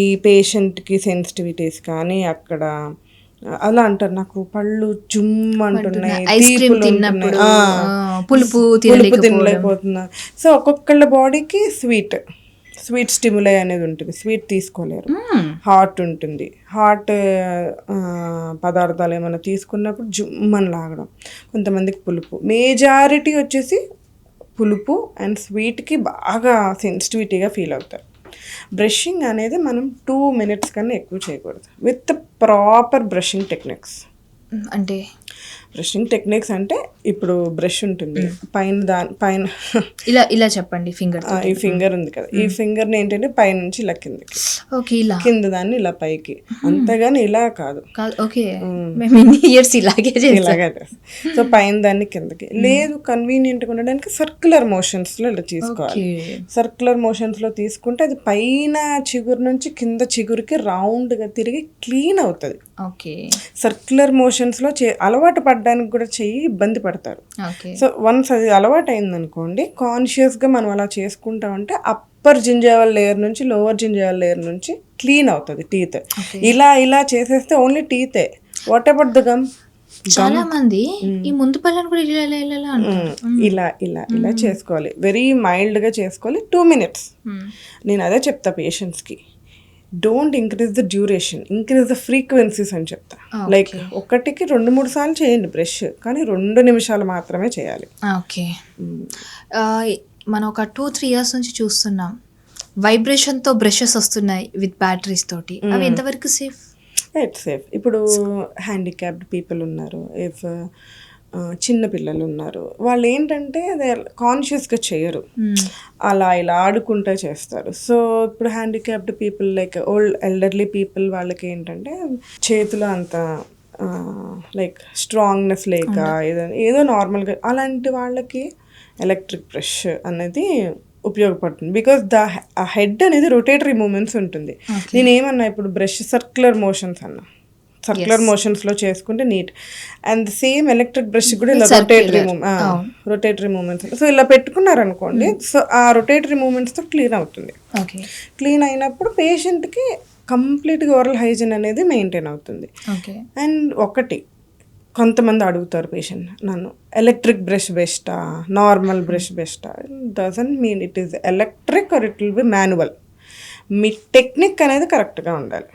ఈ పేషెంట్కి సెన్సిటివిటీస్ కానీ అక్కడ అలా అంటారు, నాకు పళ్ళు జుమ్ అంటున్నాయి, పులుపు తినలేకపోతున్నా. సో ఒక్కొక్కళ్ళ బాడీకి స్వీట్ స్టిములై అనేది ఉంటుంది, స్వీట్ తీసుకోలేరు. హాట్ ఉంటుంది, హాట్ పదార్థాలు ఏమైనా తీసుకున్నప్పుడు జుమ్మని లాగడం. కొంతమందికి పులుపు, మేజారిటీ వచ్చేసి పులుపు అండ్ స్వీట్కి బాగా సెన్సిటివిటీగా ఫీల్ అవుతారు. బ్రషింగ్ అనేది మనం 2 minutes కన్నా ఎక్కువ చేయకూడదు విత్ ప్రాపర్ బ్రషింగ్ టెక్నిక్స్. అంటే బ్రషింగ్ టెక్నిక్స్ అంటే ఇప్పుడు బ్రష్ ఉంటుంది పైన ఇలా చెప్పండి. ఫింగర్, ఈ ఫింగర్ ఉంది కదా, ఈ ఫింగర్ని ఏంటంటే పైనుంచి ఇలా కిందకి, కింద దాన్ని ఇలా పైకి, అంతగాని ఇలా కాదు. ఇలాగే సో పైన దాన్ని కిందకి. లేదు కన్వీనియంట్గా ఉండడానికి సర్క్యులర్ మోషన్స్లో ఇలా తీసుకోవాలి. సర్క్యులర్ మోషన్స్లో తీసుకుంటే అది పైన చిగురు నుంచి కింద చిగురికి రౌండ్గా తిరిగి క్లీన్ అవుతుంది. సర్క్యులర్ మోషన్స్లో అలవాటు పడడానికి కూడా చెయ్యి ఇబ్బంది పడతారు. సో వన్స్ అది అలవాటు అయిందనుకోండి, కాన్షియస్గా మనం అలా చేసుకుంటామంటే అప్పర్ జింజావల్ లేయర్ నుంచి లోవర్ జింజావల్ లేయర్ నుంచి క్లీన్ అవుతుంది టీత్. ఇలా చేసేస్తే ఓన్లీ టీతే. What about the gum? చాలా మంది ఈ ముందు పళ్ళను కూడా ఇలా చేసుకోవాలి, వెరీ మైల్డ్గా చేసుకోవాలి. 2 minutes. నేను అదే చెప్తా పేషెంట్స్కి, don't increase the duration, increase the frequencies అని చెప్తా. లైక్ ఒకటికి 2-3 సార్లు చేయండి బ్రష్, కానీ 2 నిమిషాలు మాత్రమే చేయాలి. ఓకే. మనం ఒక 2-3 years నుంచి చూస్తున్నాం, వైబ్రేషన్తో బ్రషెస్ వస్తున్నాయి విత్ బ్యాటరీస్ తోటి. అవి ఎంతవరకు సేఫ్? It's safe. ఇప్పుడు హ్యాండిక్యాప్డ్ పీపుల్ ఉన్నారు, ఇఫ్ చిన్న పిల్లలు ఉన్నారు, వాళ్ళు ఏంటంటే అదే కాన్షియస్గా చేయరు, అలా ఇలా ఆడుకుంటూ చేస్తారు. సో ఇప్పుడు handicapped people like elderly people వాళ్ళకి ఏంటంటే చేతిలో అంత లైక్ స్ట్రాంగ్నెస్ లేక ఏదో నార్మల్గా, అలాంటి వాళ్ళకి ఎలక్ట్రిక్ బ్రష్ అనేది ఉపయోగపడుతుంది. బికాస్ హెడ్ అనేది రొటేటరీ మూమెంట్స్ ఉంటుంది. నేనేమన్నా ఇప్పుడు బ్రష్ సర్క్యులర్ మోషన్స్ అన్నా, సర్క్యులర్ మోషన్స్లో చేసుకుంటే neat. And same electric brush కూడా ఇలా రొటేటరీ మూమెంట్స్. సో ఇలా పెట్టుకున్నారనుకోండి, సో ఆ రొటేటరీ మూమెంట్స్తో క్లీన్ అవుతుంది. క్లీన్ అయినప్పుడు పేషెంట్కి కంప్లీట్గా ఓరల్ హైజీన్ అనేది మెయింటైన్ అవుతుంది. అండ్ ఒకటి కొంతమంది అడుగుతారు పేషెంట్ నన్ను, ఎలక్ట్రిక్ బ్రష్ బెస్టా, నార్మల్ బ్రష్ బెస్టా? Doesn't mean it is electric or it will be manual. మీ టెక్నిక్ అనేది కరెక్ట్గా ఉండాలి,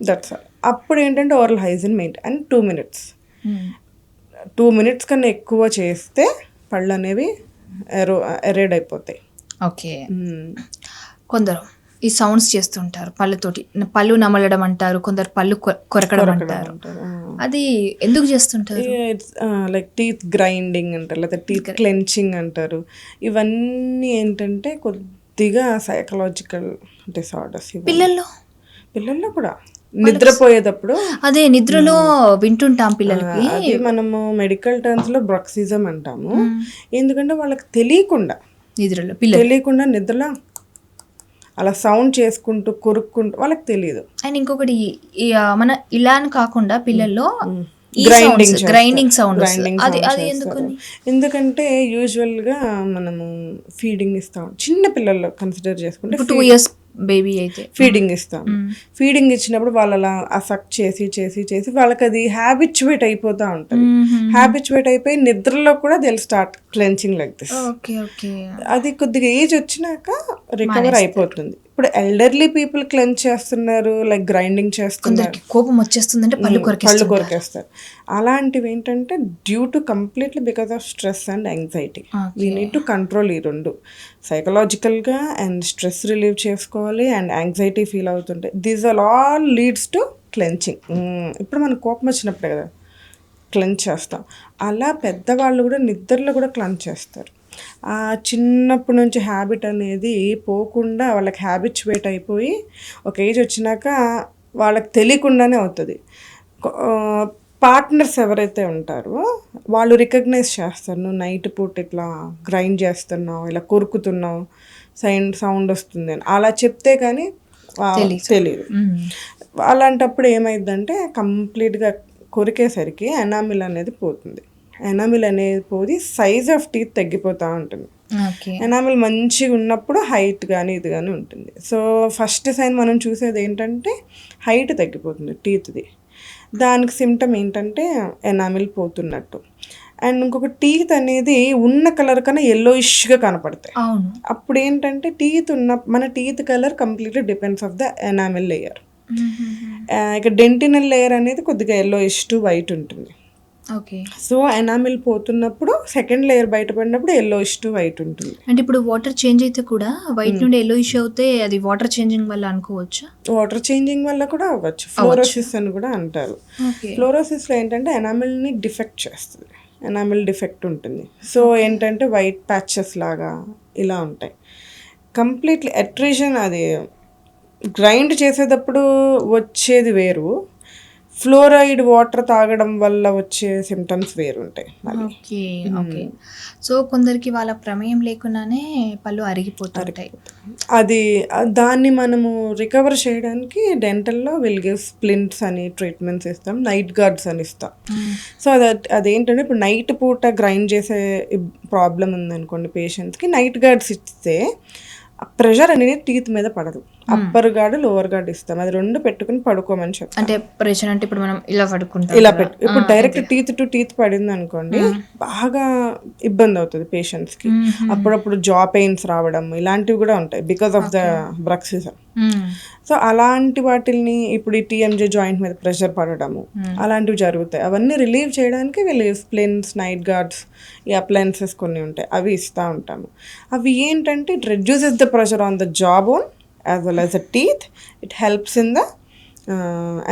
దట్స్ ఆల్. అప్పుడు ఏంటంటే oral hygiene maintain. And 2 minutes 2 minutes కన్నా ఎక్కువ చేస్తే పళ్ళు అనేవి ఎరేడ్ అయిపోతాయి. ఓకే. కొందరు ఈ సౌండ్స్ చేస్తుంటారు పళ్ళతోటి, పళ్ళు నమలడం అంటారు, కొందరు పళ్ళు కొరకడం అంటారు. అది ఎందుకు చేస్తుంటారు? లైక్ టీత్ గ్రైండింగ్ అంటారు, లేదా టీత్ క్లెన్చింగ్ అంటారు. ఇవన్నీ ఏంటంటే కొద్దిగా సైకలాజికల్ డిసార్డర్స్. పిల్లల్లో కూడా నిద్రపోయేటప్పుడు, అదే నిద్రలో వింటుంటాం పిల్లలకి. అది మనము మెడికల్ టర్మ్స్ లో బ్రక్సిజం అంటాము. ఎందుకంటే వాళ్ళకి తెలియకుండా నిద్రలో అలా సౌండ్ చేసుకుంటూ కొరుక్కుంటూ వాళ్ళకి తెలియదు. అండ్ ఇంకొకటి మన ఇలా అని కాకుండా పిల్లల్లో గ్రైండింగ్ సౌండ్ అది ఎందుకంటే యూజువల్ గా మనము ఫీడింగ్ ఇస్తాం చిన్న పిల్లల్లో కన్సిడర్ చేసుకుంటే. 2 years బేబీ అయితే ఫీడింగ్ ఇస్తాం. ఫీడింగ్ ఇచ్చినప్పుడు వాళ్ళు అలా అఫెక్ట్ చేసి చేసి చేసి వాళ్ళకి అది హ్యాబిచ్యువేట్ అయిపోతూ ఉంటుంది. హ్యాబిచ్యువేట్ అయిపోయి నిద్రలో కూడా they start clenching like this. అది కొద్దిగా ఏజ్ వచ్చినాక రికవర్ అయిపోతుంది. ఇప్పుడు ఎల్డర్లీ పీపుల్ క్లెన్స్ చేస్తున్నారు, లైక్ గ్రైండింగ్ చేస్తున్నారు, కోపం వచ్చేస్తుందంటే పళ్ళు కొరికేస్తారు. అలాంటివి ఏంటంటే due to completely because of stress and anxiety. We need to control ఈ రెండు, సైకలాజికల్గా అండ్ స్ట్రెస్ రిలీవ్ చేసుకోవాలి అండ్ యాంగ్జైటీ ఫీల్ అవుతుంటే these are all leads to clenching. ఇప్పుడు మనకు కోపం వచ్చినప్పుడే కదా క్లెన్స్ చేస్తాం. అలా పెద్దవాళ్ళు కూడా నిద్రలో కూడా క్లెన్స్ చేస్తారు. ఆ చిన్నప్పటి నుంచి హ్యాబిట్ అనేది పోకుండా వాళ్ళకి హ్యాబిచ్యువేట్ అయిపోయి ఒక ఏజ్ వచ్చినాక వాళ్ళకి తెలియకుండానే అవుతుంది. పార్ట్నర్స్ ఎవరైతే ఉంటారో వాళ్ళు రికగ్నైజ్ చేస్తారు, నువ్వు నైట్ పూట ఇట్లా గ్రైండ్ చేస్తున్నావు, ఇలా కొరుకుతున్నావు, సౌండ్ వస్తుంది అని అలా చెప్తే కానీ తెలియదు. అలాంటప్పుడు ఏమైందంటే కంప్లీట్గా కొరికేసరికి ఎనామిల్ అనేది పోతుంది. ఎనామిల్ అనేది పోయి సైజ్ ఆఫ్ టీత్ తగ్గిపోతూ ఉంటుంది. ఎనామిల్ మంచిగా ఉన్నప్పుడు హైట్ కానీ ఇది కానీ ఉంటుంది. సో ఫస్ట్ సైన్ మనం చూసేది ఏంటంటే హైట్ తగ్గిపోతుంది టీత్ది. దానికి సిమ్టమ్ ఏంటంటే ఎనామిల్ పోతున్నట్టు. అండ్ ఇంకొక టీత్ అనేది ఉన్న కలర్ కన్నా yellowish-గా కనపడతాయి. అప్పుడు ఏంటంటే మన teeth colour completely depends of the enamel layer. ఇక డెంటినల్ లేయర్ అనేది కొద్దిగా yellowish to white ఉంటుంది. సో ఎనామిల్ పోతున్నప్పుడు సెకండ్ లేయర్ బయటపడినప్పుడు yellowish to white ఉంటుంది. అంటే ఇప్పుడు వాటర్ చేంజ్ అయితే కూడా వైట్ నుండి yellowish అవుతే అది వాటర్ చేంజింగ్ వల్ల అనుకోవచ్చా? వాటర్ చేంజింగ్ వల్ల కూడా అవ్వచ్చు. ఫ్లోరోసిస్ అని కూడా అంటారు. ఫ్లోరోసిస్లో ఏంటంటే ఎనామిల్ని డిఫెక్ట్ చేస్తుంది, ఎనామిల్ డిఫెక్ట్ ఉంటుంది. సో ఏంటంటే వైట్ ప్యాచెస్ లాగా ఇలా ఉంటాయి. కంప్లీట్లీ అట్రిషన్, అది గ్రైండ్ చేసేటప్పుడు వచ్చేది వేరు, ఫ్లోరైడ్ వాటర్ తాగడం వల్ల వచ్చే సిమ్టమ్స్ వేరుంటాయి. సో కొందరికి వాళ్ళ ప్రమేయం లేకుండానే పళ్ళు అరిగిపోతాయి. అది దాన్ని మనము రికవర్ చేయడానికి డెంటల్లో విల్ గివ్ స్ప్లింట్స్ అని ట్రీట్మెంట్స్ ఇస్తాం, నైట్ గార్డ్స్ అని ఇస్తాం. సో అదేంటంటే ఇప్పుడు నైట్ పూట గ్రైండ్ చేసే ప్రాబ్లం ఉందనుకోండి పేషెంట్స్కి, నైట్ గార్డ్స్ ఇస్తే ప్రెషర్ అనేది టీత్ మీద పడదు. అప్పర్ గార్డ్ లోవర్ గార్డ్ ఇస్తాం, అది రెండు పెట్టుకుని పడుకోమని చెప్తాం. అంటే ప్రెషర్ అంటే ఇప్పుడు మనం ఇలా పడుకుంటాం, ఇలా ఇప్పుడు డైరెక్ట్ టీత్ టు టీత్ పడింది అనుకోండి బాగా ఇబ్బంది అవుతుంది పేషెంట్స్ కి. అప్పుడప్పుడు జా పెయిన్స్ రావడం ఇలాంటివి కూడా ఉంటాయి because of the bruxism. So అలాంటి వాటిల్ని ఇప్పుడు ఈ టీఎంజే జాయింట్ మీద ప్రెషర్ పడడము అలాంటివి జరుగుతాయి. అవన్నీ రిలీవ్ చేయడానికి వీళ్ళు స్ప్లిన్స్, నైట్ గార్డ్స్, ఈ అప్లయన్సెస్ కొన్ని ఉంటాయి, అవి ఇస్తూ ఉంటాము. అవి ఏంటంటే it reduces the pressure on the జా bone as well as the teeth. It helps in the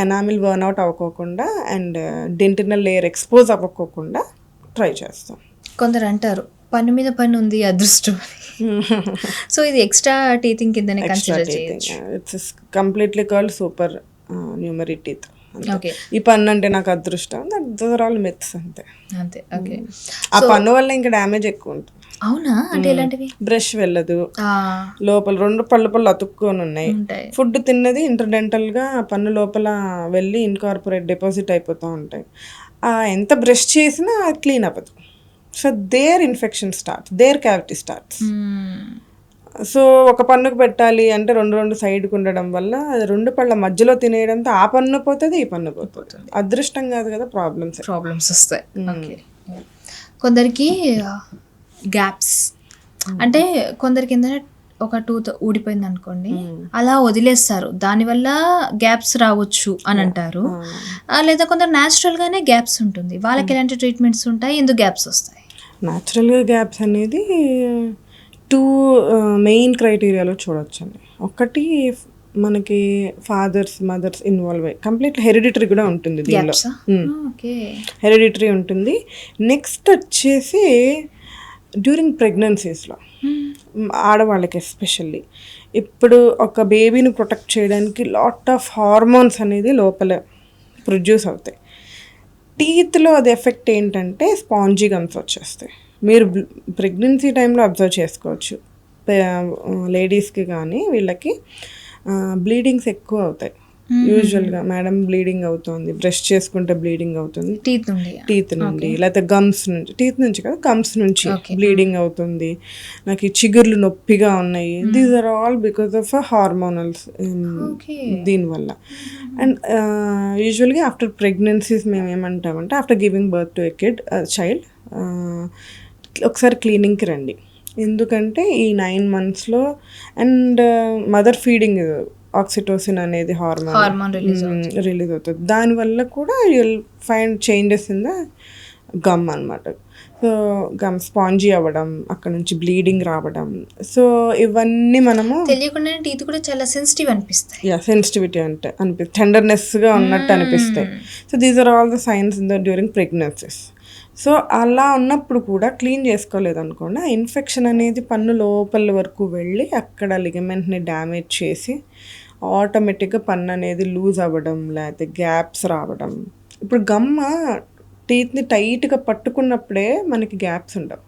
enamel burn out అవ్వకోకుండా అండ్ డెంటినల్ లేయర్ ఎక్స్పోజ్ అవ్వకోకుండా ట్రై చేస్తాం. కొందరు అంటారు పన్ను మీద పన్ను ఉంది అదృష్టం. సో ఇది ఎక్స్ట్రా టీతింగ్ కిందనే కన్సిడర్ చేయొచ్చు. It's completely called super న్యూమరీ teeth. ఈ పన్ను అంటే నాకు అదృష్టం, దట్ ఆర్ ఆల్ మిత్స్ అంతే. ఆ పన్ను వల్ల ఇంకా డ్యామేజ్ ఎక్కువ ఉంటుంది. అవునా? అంటే ఎలాంటివి? బ్రష్ వెళ్ళదు, లోపల రెండు పళ్ళు అతుక్కొని ఉన్నాయి, ఫుడ్ తిన్నది ఇంటర్డెంటల్ గా పన్ను లోపల వెళ్ళి ఇన్కార్పొరేట్ డిపాజిట్ అయిపోతూ ఉంటాయి. ఎంత బ్రష్ చేసినా క్లీన్ అవ్వదు. So there infection starts, there cavity starts. So ఒక పన్నుకు పెట్టాలి అంటే రెండు సైడ్కి ఉండడం వల్ల అది 2 పళ్ళ మధ్యలో తినేయడంతో ఆ పన్ను పోతుంది, ఈ పన్ను పోతుంది. అదృష్టం కాదు కదా, ప్రాబ్లమ్స్ వస్తాయి. ఓకే, కొందరికి గ్యాప్స్ అంటే కొందరికి ఏంటంటే ఒక టూత్ ఊడిపోయింది అనుకోండి, అలా వదిలేస్తారు, దానివల్ల గ్యాప్స్ రావచ్చు అని అంటారు. లేదా కొందరు న్యాచురల్గానే గ్యాప్స్ ఉంటుంది, వాళ్ళకి ఎలాంటి ట్రీట్మెంట్స్ ఉంటాయి, ఎందుకు గ్యాప్స్ వస్తాయి? న్యాచురల్గా గ్యాప్స్ అనేది 2 మెయిన్ క్రైటీరియాలో చూడొచ్చండి. ఒకటి మనకి ఫాదర్స్ మదర్స్ ఇన్వాల్వ్ అయ్యి కంప్లీట్ హెరిడిటరీ కూడా ఉంటుంది దీనిలో. హెరిడిటరీ ఉంటుంది. నెక్స్ట్ వచ్చేసి డ్యూరింగ్ ప్రెగ్నెన్సీస్లో ఆడవాళ్ళకి ఎస్పెషల్లీ ఇప్పుడు ఒక బేబీని ప్రొటెక్ట్ చేయడానికి లాట్ ఆఫ్ హార్మోన్స్ అనేది లోపల ప్రొడ్యూస్ అవుతాయి. టీత్లో అది ఎఫెక్ట్ ఏంటంటే స్పాంజీ గమ్స్ వచ్చేస్తాయి. మీరు ప్రెగ్నెన్సీ టైంలో అబ్జర్వ్ చేసుకోవచ్చు, లేడీస్కి కానీ వీళ్ళకి బ్లీడింగ్స్ ఎక్కువ అవుతాయి. యూజువల్గా మేడం బ్లీడింగ్ అవుతుంది, బ్రష్ చేసుకుంటే బ్లీడింగ్ అవుతుంది, టీత్ నుండి లేకపోతే గమ్స్ నుంచి, టీత్ నుంచి కదా గమ్స్ నుంచి బ్లీడింగ్ అవుతుంది, నాకు ఈ చిగుర్లు నొప్పిగా ఉన్నాయి. These are all because of hormonals దీనివల్ల. అండ్ యూజువల్గా ఆఫ్టర్ ప్రెగ్నెన్సీస్ మేము ఏమంటామంటే after giving birth to a child ఒకసారి క్లీనింగ్కి రండి. ఎందుకంటే ఈ 9 monthsలో అండ్ మదర్ ఫీడింగ్ ఆక్సిటోసిన్ అనేది హార్మోన్ రిలీజ్ అవుతుంది. దానివల్ల కూడా you'll find changes in the gum అనమాట. సో గమ్ స్పాంజీ అవ్వడం, అక్కడ నుంచి బ్లీడింగ్ రావడం, సో ఇవన్నీ మనము తెలియకుండా టీత్ కూడా చాలా సెన్సిటివ్ అనిపిస్తాయి. సెన్సిటివిటీ అంటే టెండర్నెస్గా ఉన్నట్టు అనిపిస్తాయి. So these are all the signs in the during pregnancies. So అలా ఉన్నప్పుడు కూడా క్లీన్ చేసుకోలేదనుకోండి, ఆ ఇన్ఫెక్షన్ అనేది పన్ను లోపల వరకు వెళ్ళి అక్కడ లిగమెంట్ని డ్యామేజ్ చేసి ఆటోమేటిక్గా పన్ను అనేది లూజ్ అవ్వడం, లేకపోతే గ్యాప్స్ రావడం. ఇప్పుడు గమ్మ టీత్ని టైట్గా పట్టుకున్నప్పుడే మనకి గ్యాప్స్ ఉండవు.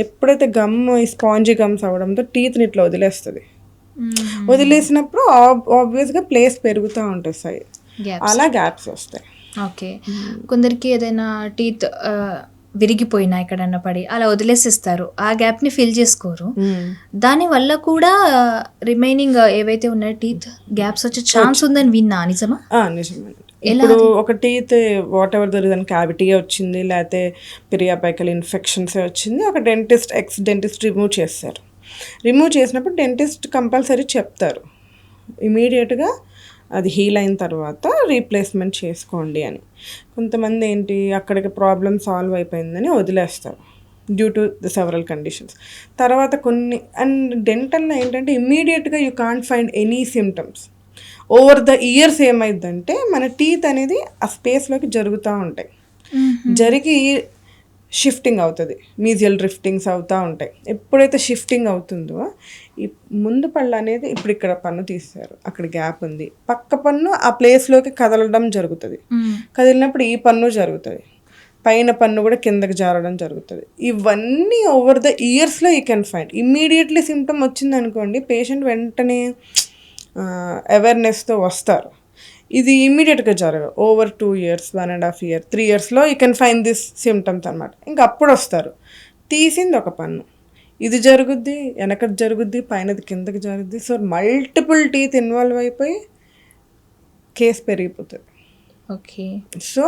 ఎప్పుడైతే గమ్ ఈ స్పాంజీ గమ్స్ అవ్వడంతో టీత్ని ఇట్లా వదిలేస్తుంది. వదిలేసినప్పుడు ఆబ్వియస్గా ప్లేస్ పెరుగుతూ ఉంటుంది, అలా గ్యాప్స్ వస్తాయి. ఓకే, కొందరికి ఏదైనా టీత్ విరిగిపోయినా ఎక్కడన్నా పడి అలా వదిలేసిస్తారు, ఆ గ్యాప్ని ఫిల్ చేసుకోరు, దానివల్ల కూడా రిమైనింగ్ ఏవైతే ఉన్నాయో టీత్ గ్యాప్స్ వచ్చే ఛాన్స్ ఉందని విన్నా, నిజమా? నిజమే. ఇప్పుడు ఒక టీత్ వాట్ ఎవర్ దర్ దాని క్యావిటీగా వచ్చింది, లేకపోతే పిరియాపైకల్ ఇన్ఫెక్షన్సే వచ్చింది, ఒక డెంటిస్ట్ రిమూవ్ చేస్తారు. రిమూవ్ చేసినప్పుడు డెంటిస్ట్ కంపల్సరీ చెప్తారు ఇమీడియట్గా అది హీల్ అయిన తర్వాత రీప్లేస్మెంట్ చేసుకోండి అని. కొంతమంది ఏంటి అక్కడికి ప్రాబ్లమ్ సాల్వ్ అయిపోయిందని వదిలేస్తారు due to the several conditions. తర్వాత కొన్ని అండ్ డెంటల్లో ఏంటంటే ఇమ్మీడియట్గా you can't find any symptoms. Over the years ఏమైందంటే మన టీత్ అనేది ఆ స్పేస్లోకి జరుగుతూ ఉంటాయి, జరిగి షిఫ్టింగ్ అవుతుంది, మీజియల్ డ్రిఫ్టింగ్స్ అవుతూ ఉంటాయి. ఎప్పుడైతే షిఫ్టింగ్ అవుతుందో ఈ ముందు పళ్ళు అనేది ఇప్పుడు ఇక్కడ పన్ను తీస్తారు, అక్కడ గ్యాప్ ఉంది, పక్క పన్ను ఆ ప్లేస్లోకి కదలడం జరుగుతుంది. కదిలినప్పుడు ఈ పన్ను జరుగుతుంది, పైన పన్ను కూడా కిందకి జారడం జరుగుతుంది. ఇవన్నీ ఓవర్ ద ఇయర్స్లో you can find. Immediately symptom వచ్చింది అనుకోండి, పేషెంట్ వెంటనే అవేర్నెస్తో వస్తారు. ఇది ఇమ్మీడియట్గా జరగదు. ఓవర్ 2 years, 1.5 year, 3 yearsలో you can find this symptoms అనమాట. ఇంకా అప్పుడు వస్తారు, తీసింది ఒక పన్ను, ఇది జరుగుద్ది, వెనకది జరుగుద్ది, పైనది కిందకి జరుగుద్ది. సో మల్టిపుల్ టీత్ ఇన్వాల్వ్ అయిపోయి కేసు పెరిగిపోతుంది. ఓకే, సో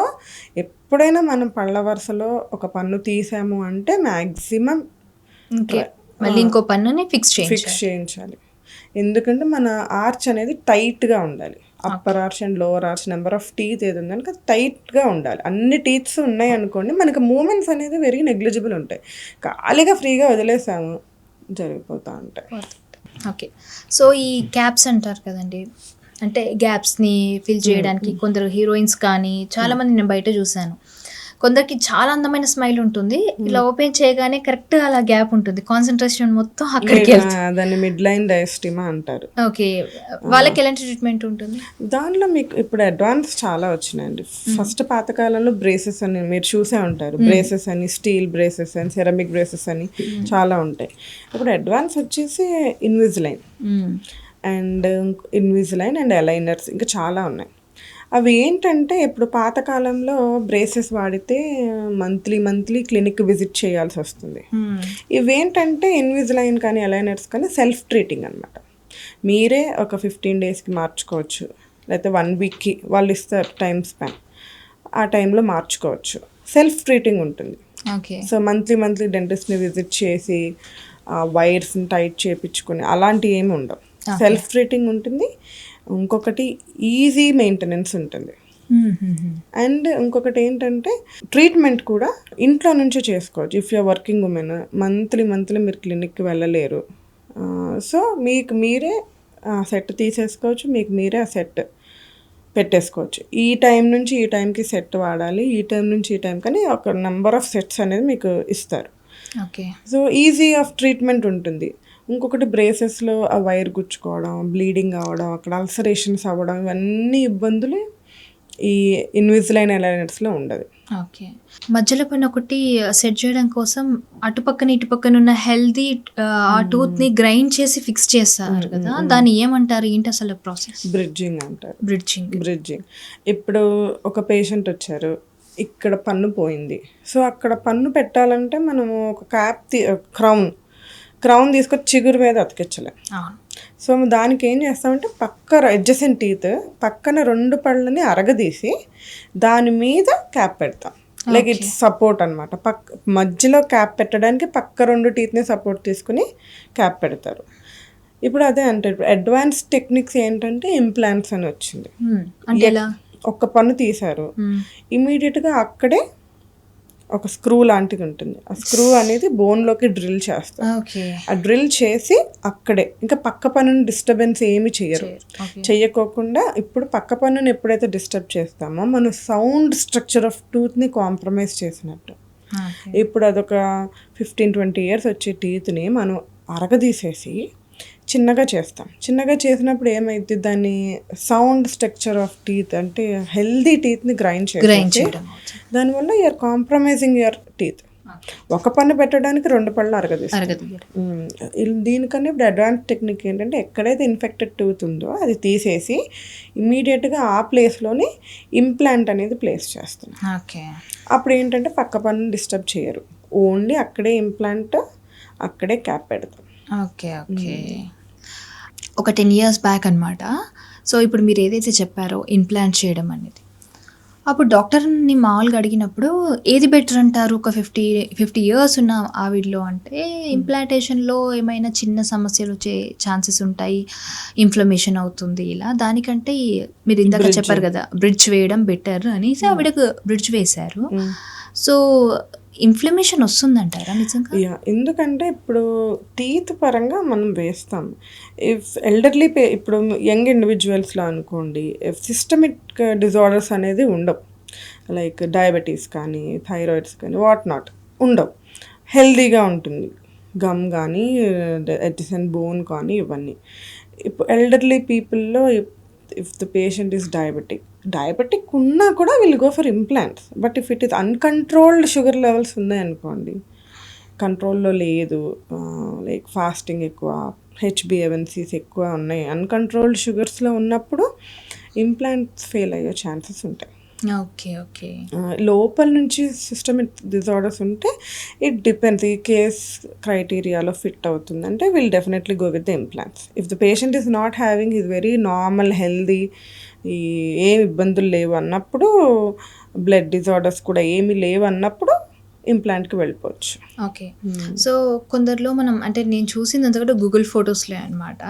ఎప్పుడైనా మనం పళ్ళ వరుసలో ఒక పన్ను తీసాము అంటే మ్యాక్సిమం మళ్ళీ ఇంకో పన్నుని ఫిక్స్ చేయించాలి. ఎందుకంటే మన ఆర్చ్ అనేది టైట్గా ఉండాలి. Upper arch and lower arch number of teeth ఏది ఉందని అది టైట్గా ఉండాలి. అన్ని టీత్స్ ఉన్నాయి అనుకోండి, మనకి మూమెంట్స్ అనేది వెరీ నెగ్లిజిబుల్ ఉంటాయి. ఖాళీగా ఫ్రీగా వదిలేసాము జరిగిపోతూ ఉంటాయి. ఓకే, సో ఈ క్యాప్స్ అంటారు కదండి, అంటే గ్యాప్స్ని ఫిల్ చేయడానికి కొందరు హీరోయిన్స్ కానీ చాలామంది నేను బయట చూశాను, కొందరికి చాలా అందమైన స్మైల్ ఉంటుంది, ఇలా ఓపెన్ చేయగానే కరెక్ట్ అలా గ్యాప్ ఉంటుంది, కాన్సన్ట్రేషన్ మొత్తం అక్కడికి వెళ్తుంది, దాన్ని మిడ్ లైన్ డయాస్టిమా అంటారు. ఓకే, వాళ్ళకి ఎలాంటి ట్రీట్మెంట్ ఉంటుంది? దానిలో మీకు ఇప్పుడు అడ్వాన్స్ చాలా వచ్చినాయండి. ఫస్ట్ పాతకాలంలో బ్రేసెస్ అని మీరు చూసే ఉంటారు, బ్రేసెస్ అని, స్టీల్ బ్రేసెస్ అని, సెరమిక్ బ్రేసెస్ అని చాలా ఉంటాయి. ఇప్పుడు అడ్వాన్స్ వచ్చేసి ఇన్విజిలైన్ అండ్ అలైనర్స్ ఇంకా చాలా ఉన్నాయి. అవి ఏంటంటే ఇప్పుడు పాతకాలంలో బ్రేసెస్ వాడితే మంత్లీ క్లినిక్ విజిట్ చేయాల్సి వస్తుంది. ఇవేంటంటే ఇన్విజిలైన్ కానీ అలైనర్స్ కానీ సెల్ఫ్ ట్రీటింగ్ అనమాట. మీరే ఒక 15 డేస్కి మార్చుకోవచ్చు, లేకపోతే 1 వీక్కి వాళ్ళు ఇస్తారు టైం స్పాన్, ఆ టైంలో మార్చుకోవచ్చు. సెల్ఫ్ ట్రీటింగ్ ఉంటుంది. ఓకే. సో మంత్లీ డెంటిస్ట్ని విజిట్ చేసి వైర్స్ని టైట్ చేయించుకొని అలాంటివి ఏమి ఉండవు. సెల్ఫ్ ట్రీటింగ్ ఉంటుంది. ఇంకొకటి ఈజీ మెయింటెనెన్స్ ఉంటుంది. అండ్ ఇంకొకటి ఏంటంటే ట్రీట్మెంట్ కూడా ఇంట్లో నుంచే చేసుకోవచ్చు. If you're working women, monthly మీరు క్లినిక్కి వెళ్ళలేరు, సో మీకు మీరే సెట్ తీసేసుకోవచ్చు, మీకు మీరే ఆ సెట్ పెట్టేసుకోవచ్చు. ఈ టైం నుంచి ఈ టైంకి సెట్ వాడాలి, ఈ టైం నుంచి ఈ టైం కానీ ఒక నెంబర్ ఆఫ్ సెట్స్ అనేది మీకు ఇస్తారు. Okay. So easy of treatment ఉంటుంది. ఇంకొకటి బ్రేసెస్లో ఆ వైర్ గుచ్చుకోవడం, బ్లీడింగ్ అవ్వడం, అక్కడ అల్సరేషన్స్ అవ్వడం, ఇవన్నీ ఇబ్బందులు ఈ ఇన్విజిలైన్ అలైనర్స్లో ఉండదు. ఓకే. మధ్యలో పైన ఒకటి సెట్ చేయడం కోసం అటుపక్కన ఇటుపక్కన ఉన్న హెల్దీ ఆ టూత్ని గ్రైండ్ చేసి ఫిక్స్ చేస్తారు కదా, దాన్ని ఏమంటారు, ఏంటి అసలు ప్రాసెస్? బ్రిడ్జింగ్ అంటారు. బ్రిడ్జింగ్. ఇప్పుడు ఒక పేషెంట్ వచ్చారు, ఇక్కడ పన్ను పోయింది, సో అక్కడ పన్ను పెట్టాలంటే మనము ఒక క్రౌన్ తీసుకొచ్చి చిగురు మీద అతికించలేం. సో దానికి ఏం చేస్తామంటే అడ్జసెంట్ టీత్ పక్కన 2 పళ్ళని అరగదీసి దాని మీద క్యాప్ పెడతాం. లైక్ ఇట్స్ సపోర్ట్ అనమాట. మధ్యలో క్యాప్ పెట్టడానికి పక్క 2 టీత్ని సపోర్ట్ తీసుకుని క్యాప్ పెడతారు. ఇప్పుడు అదే అంటే అడ్వాన్స్ టెక్నిక్స్ ఏంటంటే ఇంప్లాంట్స్ అని వచ్చింది. ఒక్క పన్ను తీశారు, ఇమీడియట్గా అక్కడే ఒక స్క్రూ లాంటిది ఉంటుంది. ఆ స్క్రూ అనేది బోన్లోకి డ్రిల్ చేస్తారు. ఆ డ్రిల్ చేసి అక్కడే ఇంకా పక్క పన్నుని డిస్టర్బెన్స్ ఏమి చెయ్యకోకుండా, ఇప్పుడు పక్క పన్నుని ఎప్పుడైతే డిస్టర్బ్ చేస్తామో మన సౌండ్ స్ట్రక్చర్ ఆఫ్ టూత్ని కాంప్రమైజ్ చేసినట్టు. ఇప్పుడు అదొక 15-20 ఇయర్స్ వచ్చే టీత్ని మనం అరగదీసేసి చిన్నగా చేస్తాం. చిన్నగా చేసినప్పుడు ఏమైంది, దాన్ని సౌండ్ స్ట్రక్చర్ ఆఫ్ టీత్ అంటే హెల్దీ టీత్ని గ్రైండ్ చేయడం, దానివల్ల యూఆర్ కాంప్రమైజింగ్ యువర్ టీత్. ఒక పన్ను పెట్టడానికి 2 పళ్ళు అరగదీస్తారు. దీనికన్నా ఇప్పుడు అడ్వాన్స్ టెక్నిక్ ఏంటంటే ఎక్కడైతే ఇన్ఫెక్టెడ్ టూత్ ఉందో అది తీసేసి ఇమీడియట్గా ఆ ప్లేస్లోనే ఇంప్లాంట్ అనేది ప్లేస్ చేస్తాం. అప్పుడు ఏంటంటే పక్క పన్ను డిస్టర్బ్ చేయరు, ఓన్లీ అక్కడే ఇంప్లాంట్, అక్కడే క్యాప్ పెడతాం. ఓకే. ఒక 10 years బ్యాక్ అనమాట. సో ఇప్పుడు మీరు ఏదైతే చెప్పారో ఇంప్లాంట్ చేయడం అనేది, అప్పుడు డాక్టర్ని మామూలుగా అడిగినప్పుడు ఏది బెటర్ అంటారు ఒక 50 years ఉన్న ఆవిడలో అంటే, ఇంప్లాంటేషన్లో ఏమైనా చిన్న సమస్యలు వచ్చే ఛాన్సెస్ ఉంటాయి, ఇన్ఫ్లమేషన్ అవుతుంది, ఇలా దానికంటే మీరు ఇందాక చెప్పారు కదా బ్రిడ్జ్ వేయడం బెటర్ అనేసి ఆవిడకు బ్రిడ్జ్ వేశారు. సో ఇన్ఫ్లమేషన్ వస్తుందంటారా నిజంగా? ఎందుకంటే ఇప్పుడు టీత్ పరంగా మనం వేస్తాం. ఇఫ్ ఎల్డర్లీ ఇప్పుడు యంగ్ ఇండివిజువల్స్లో అనుకోండి, సిస్టమిక్ డిజార్డర్స్ అనేది ఉండవు, లైక్ డయాబెటీస్ కానీ థైరాయిడ్స్ కానీ వాట్ నాట్ ఉండవు, హెల్దీగా ఉంటుంది గమ్ కానీ ఎడ్జసెంట్ బోన్ కానీ ఇవన్నీ. ఇప్పుడు ఎల్డర్లీ పీపుల్లో if the patient is diabetic ఉన్నా కూడా will go for implants. But if it is uncontrolled sugar levels ఉన్నాయనుకోండి, కంట్రోల్లో లేదు, లైక్ ఫాస్టింగ్ ఎక్కువ, HbA1c's ఎక్కువ ఉన్నాయి, అన్కంట్రోల్డ్ షుగర్స్లో ఉన్నప్పుడు ఇంప్లాంట్స్ ఫెయిల్ అయ్యే ఛాన్సెస్ ఉంటాయి. ఓకే. లోపల నుంచి సిస్టమిక్ డిజార్డర్స్ ఉంటే ఇట్ డిపెండ్స్, ఈ కేస్ క్రైటీరియాలో ఫిట్ అవుతుందంటే will definitely go with the implants. If the patient is not having is very normal healthy, ఏం ఇబ్బందులు లేవు అన్నప్పుడు, బ్లడ్ డిజార్డర్స్ కూడా ఏమీ లేవు అన్నప్పుడు ఇంప్లాంట్కి వెళ్ళిపోవచ్చు. ఓకే. సో కొందరిలో మనం అంటే నేను చూసిందంతా కూడా గూగుల్ ఫొటోస్లో అనమాట.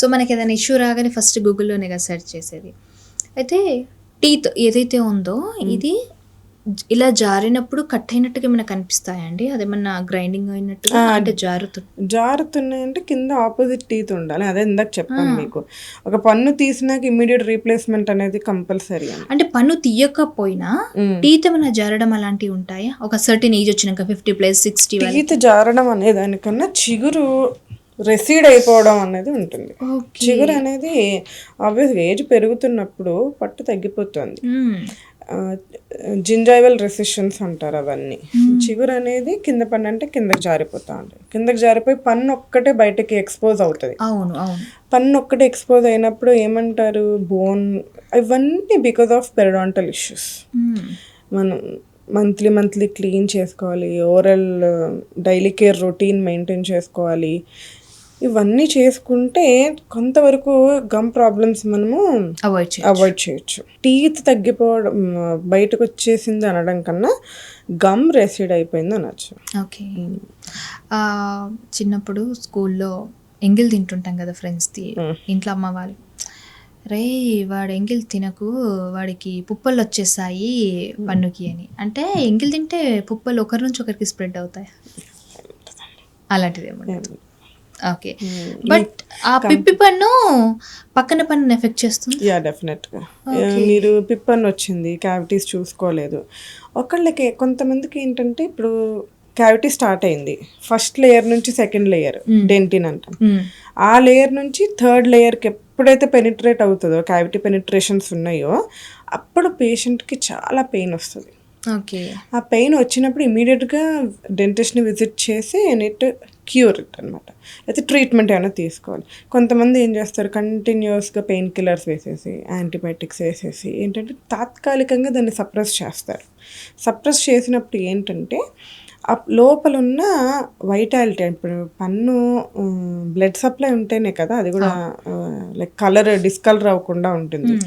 సో మనకి ఏదైనా ఇష్యూ రాగానే ఫస్ట్ గూగుల్లోనే కదా సెర్చ్ చేసేది. అయితే టీత్ ఏదైతే ఉందో ఇది ఇలా జారినప్పుడు కట్ అయినట్టుగా ఏమైనా కనిపిస్తాయండి? అదేమన్నా గ్రైండింగ్ అయినట్టుగా అంటే జారుతున్నాయంటే కింద ఆపోజిట్ టీత్ ఉండాలి. అదే ఇందాక చెప్పాను మీకు, ఒక పన్ను తీసినాక ఇమ్మీడియట్ రీప్లేస్మెంట్ అనేది కంపల్సరీ. అంటే పన్ను తీయకపోయినా టీత్ ఏమైనా జారడం అలాంటివి ఉంటాయా? ఒక సర్టెన్ ఏజ్ వచ్చినాక 50+ 60 టీత్ జారడం అనే దానికన్నా చిగురు రెసీడ్ అయిపోవడం అనేది ఉంటుంది. చిగురు అనేది ఆబ్వియస్గా ఏజ్ పెరుగుతున్నప్పుడు పట్టు తగ్గిపోతుంది. జింజైవల్ రెసిషన్స్ అంటారు అవన్నీ. చిగురు అనేది కింద పన్ను అంటే కిందకి జారిపోతూ ఉంటుంది. కిందకి జారిపోయి పన్ను ఒక్కటే బయటకి ఎక్స్పోజ్ అవుతుంది. అవును అవును. పన్ను ఒక్కటే ఎక్స్పోజ్ అయినప్పుడు ఏమంటారు, బోన్, ఇవన్నీ బికాస్ ఆఫ్ పెరిడాంటల్ ఇష్యూస్. మనం మంత్లీ క్లీన్ చేసుకోవాలి, oral daily care routine maintain చేసుకోవాలి. ఇవన్నీ చేసుకుంటే కొంతవరకు గమ్ ప్రాబ్లమ్స్ మనము అవాయిడ్ చేయొచ్చు. టీత్ తగ్గిపోవడం, బయటకు వచ్చేసింది అనడం కన్నా గమ్ రెసిడ్ అయిపోయింది అనొచ్చు. ఓకే. చిన్నప్పుడు స్కూల్లో ఎంగిల్ తింటుంటాం కదా ఫ్రెండ్స్ది, ఇంట్లో అమ్మ వాళ్ళు, రే వాడు ఎంగిల్ తినకు, వాడికి పుప్పలు వచ్చేసాయి పన్నుకి అని. అంటే ఎంగిల్ తింటే పుప్పలు ఒకరి నుంచి ఒకరికి స్ప్రెడ్ అవుతాయి, అలాంటిదేమో. ఓకే. బట్ ఆ పిప్పి పన్ను పక్కన పన్ను ఎఫెక్ట్ చేస్తుంది. యా, డెఫినెట్గా. మీరు పిప్పి పన్ను వచ్చింది, క్యావిటీస్ చూసుకోలేదు. ఒకళ్ళకి కొంతమందికి ఏంటంటే ఇప్పుడు క్యావిటీ స్టార్ట్ అయింది, ఫస్ట్ లేయర్ నుంచి సెకండ్ లేయర్ డెంటిన్ అంటాం, ఆ లేయర్ నుంచి థర్డ్ లేయర్కి ఎప్పుడైతే పెనిట్రేట్ అవుతుందో, క్యావిటీ పెనిట్రేషన్స్ ఉన్నాయో, అప్పుడు పేషెంట్కి చాలా పెయిన్ వస్తుంది. ఓకే. ఆ పెయిన్ వచ్చినప్పుడు ఇమీడియట్గా డెంటిస్ట్ని విజిట్ చేసి నెట్ క్యూర్ ఇట్ అనమాట, అయితే ట్రీట్మెంట్ ఏమైనా తీసుకోవాలి. కొంతమంది ఏం చేస్తారు, కంటిన్యూస్గా పెయిన్ కిల్లర్స్ వేసేసి, యాంటీబయాటిక్స్ వేసేసి ఏంటంటే తాత్కాలికంగా దాన్ని సప్రెస్ చేస్తారు. సప్రెస్ చేసినప్పుడు ఏంటంటే ఆ లోపల ఉన్న వైటాలిటీ, ఇప్పుడు పన్ను బ్లడ్ సప్లై ఉంటేనే కదా అది కూడా లైక్ డిస్కలర్ అవ్వకుండా ఉంటుంది.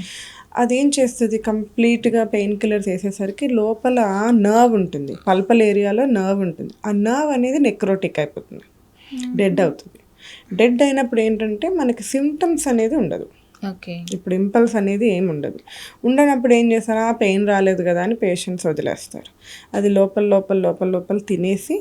అదేం చేస్తుంది, కంప్లీట్గా పెయిన్ కిల్లర్స్ వేసేసరికి లోపల నర్వ్ ఉంటుంది, పల్పల్ ఏరియాలో నర్వ్ ఉంటుంది, ఆ నర్వ్ అనేది నెక్రోటిక్ అయిపోతుంది, డెడ్ అవుతుంది. డెడ్ అయినప్పుడు ఏంటంటే మనకి సిమ్టమ్స్ అనేది ఉండదు. ఓకే. ఇప్పుడు ఇంపల్స్ అనేది ఏమి ఉండదు. ఉండనప్పుడు ఏం చేస్తారు, ఆ పెయిన్ రాలేదు కదా అని పేషెంట్స్ వదిలేస్తారు. అది లోపల తినేసి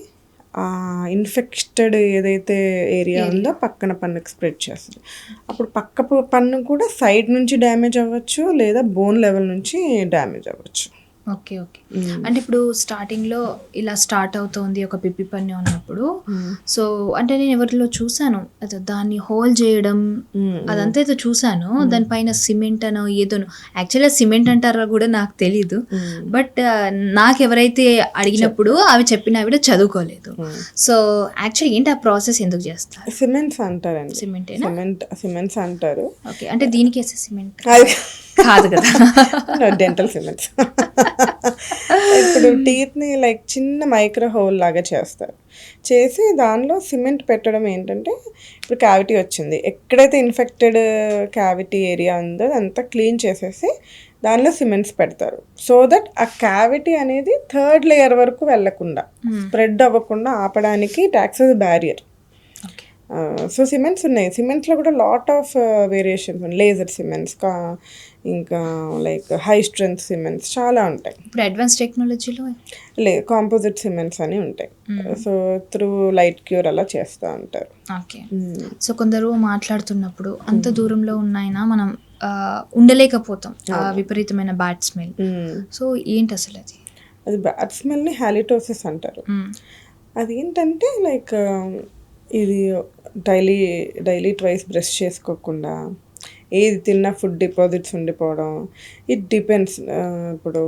ఇన్ఫెక్టెడ్ ఏదైతే ఏరియా ఉందో పక్కన పన్నుకి స్ప్రెడ్ చేస్తుంది. అప్పుడు పక్క పన్ను కూడా సైడ్ నుంచి డ్యామేజ్ అవ్వచ్చు, లేదా బోన్ లెవెల్ నుంచి డ్యామేజ్ అవ్వచ్చు. ఓకే. ఓకే. అంటే ఇప్పుడు స్టార్టింగ్లో ఇలా స్టార్ట్ అవుతుంది ఒక పిప్పి పన్ను ఉన్నప్పుడు, సో అంటే నేను ఎవరిలో చూసాను, అదే దాన్ని హోల్ చేయడం అదంతా అయితే చూసాను, దానిపైన సిమెంట్ అనో ఏదోనో, యాక్చువల్గా సిమెంట్ అంటారో కూడా నాకు తెలీదు, బట్ నాకు ఎవరైతే అడిగినప్పుడు అవి చెప్పిన ఆవిడ చదువుకోలేదు. సో యాక్చువల్లీ ఏంటి ఆ ప్రాసెస్ ఎందుకు చేస్తారు? సిమెంట్స్ అంటారండి. సిమెంట్స్ అంటారు. ఓకే. అంటే దీనికి వేసే సిమెంట్ కాదు కదా, డెంటల్ సిమెంట్స్. ఇప్పుడు టీత్ని లైక్ చిన్న మైక్రో హోల్ లాగా చేసి దానిలో సిమెంట్ పెట్టడం ఏంటంటే, ఇప్పుడు క్యావిటీ వచ్చింది, ఎక్కడైతే ఇన్ఫెక్టెడ్ క్యావిటీ ఏరియా ఉందో అదంతా క్లీన్ చేసేసి దానిలో సిమెంట్స్ పెడతారు. సో దట్ ఆ క్యావిటీ అనేది థర్డ్ లేయర్ వరకు వెళ్లకుండా, స్ప్రెడ్ అవ్వకుండా ఆపడానికి it acts as a barrier. So cements ఉన్నాయి. సిమెంట్స్లో కూడా లాట్ ఆఫ్ వేరియేషన్స్ ఉన్నాయి. లేజర్ సిమెంట్స్, ఇంకా లైక్ హై స్ట్రెంత్ సిమెంట్స్ చాలా ఉంటాయి. ఇప్పుడు అడ్వాన్స్ టెక్నాలజీలో కాంపోజిట్ సిమెంట్స్ అని ఉంటాయి. సో త్రూ లైట్ క్యూర్ అలా చేస్తూ ఉంటారు. ఓకే. సో కొందరు మాట్లాడుతున్నప్పుడు అంత దూరంలో ఉన్నాయినా మనం ఉండలేకపోతాం, విపరీతమైన బ్యాడ్ స్మెల్. సో ఏంటి అసలు అది బ్యాడ్ స్మెల్ని హాలిటోసిస్ అంటారు. అదేంటంటే లైక్ ఇది డైలీ ట్వైస్ బ్రష్ చేసుకోకుండా, ఏది తిన్నా ఫుడ్ డిపాజిట్స్ ఉండిపోవడం, ఇట్ డిపెండ్స్. ఇప్పుడు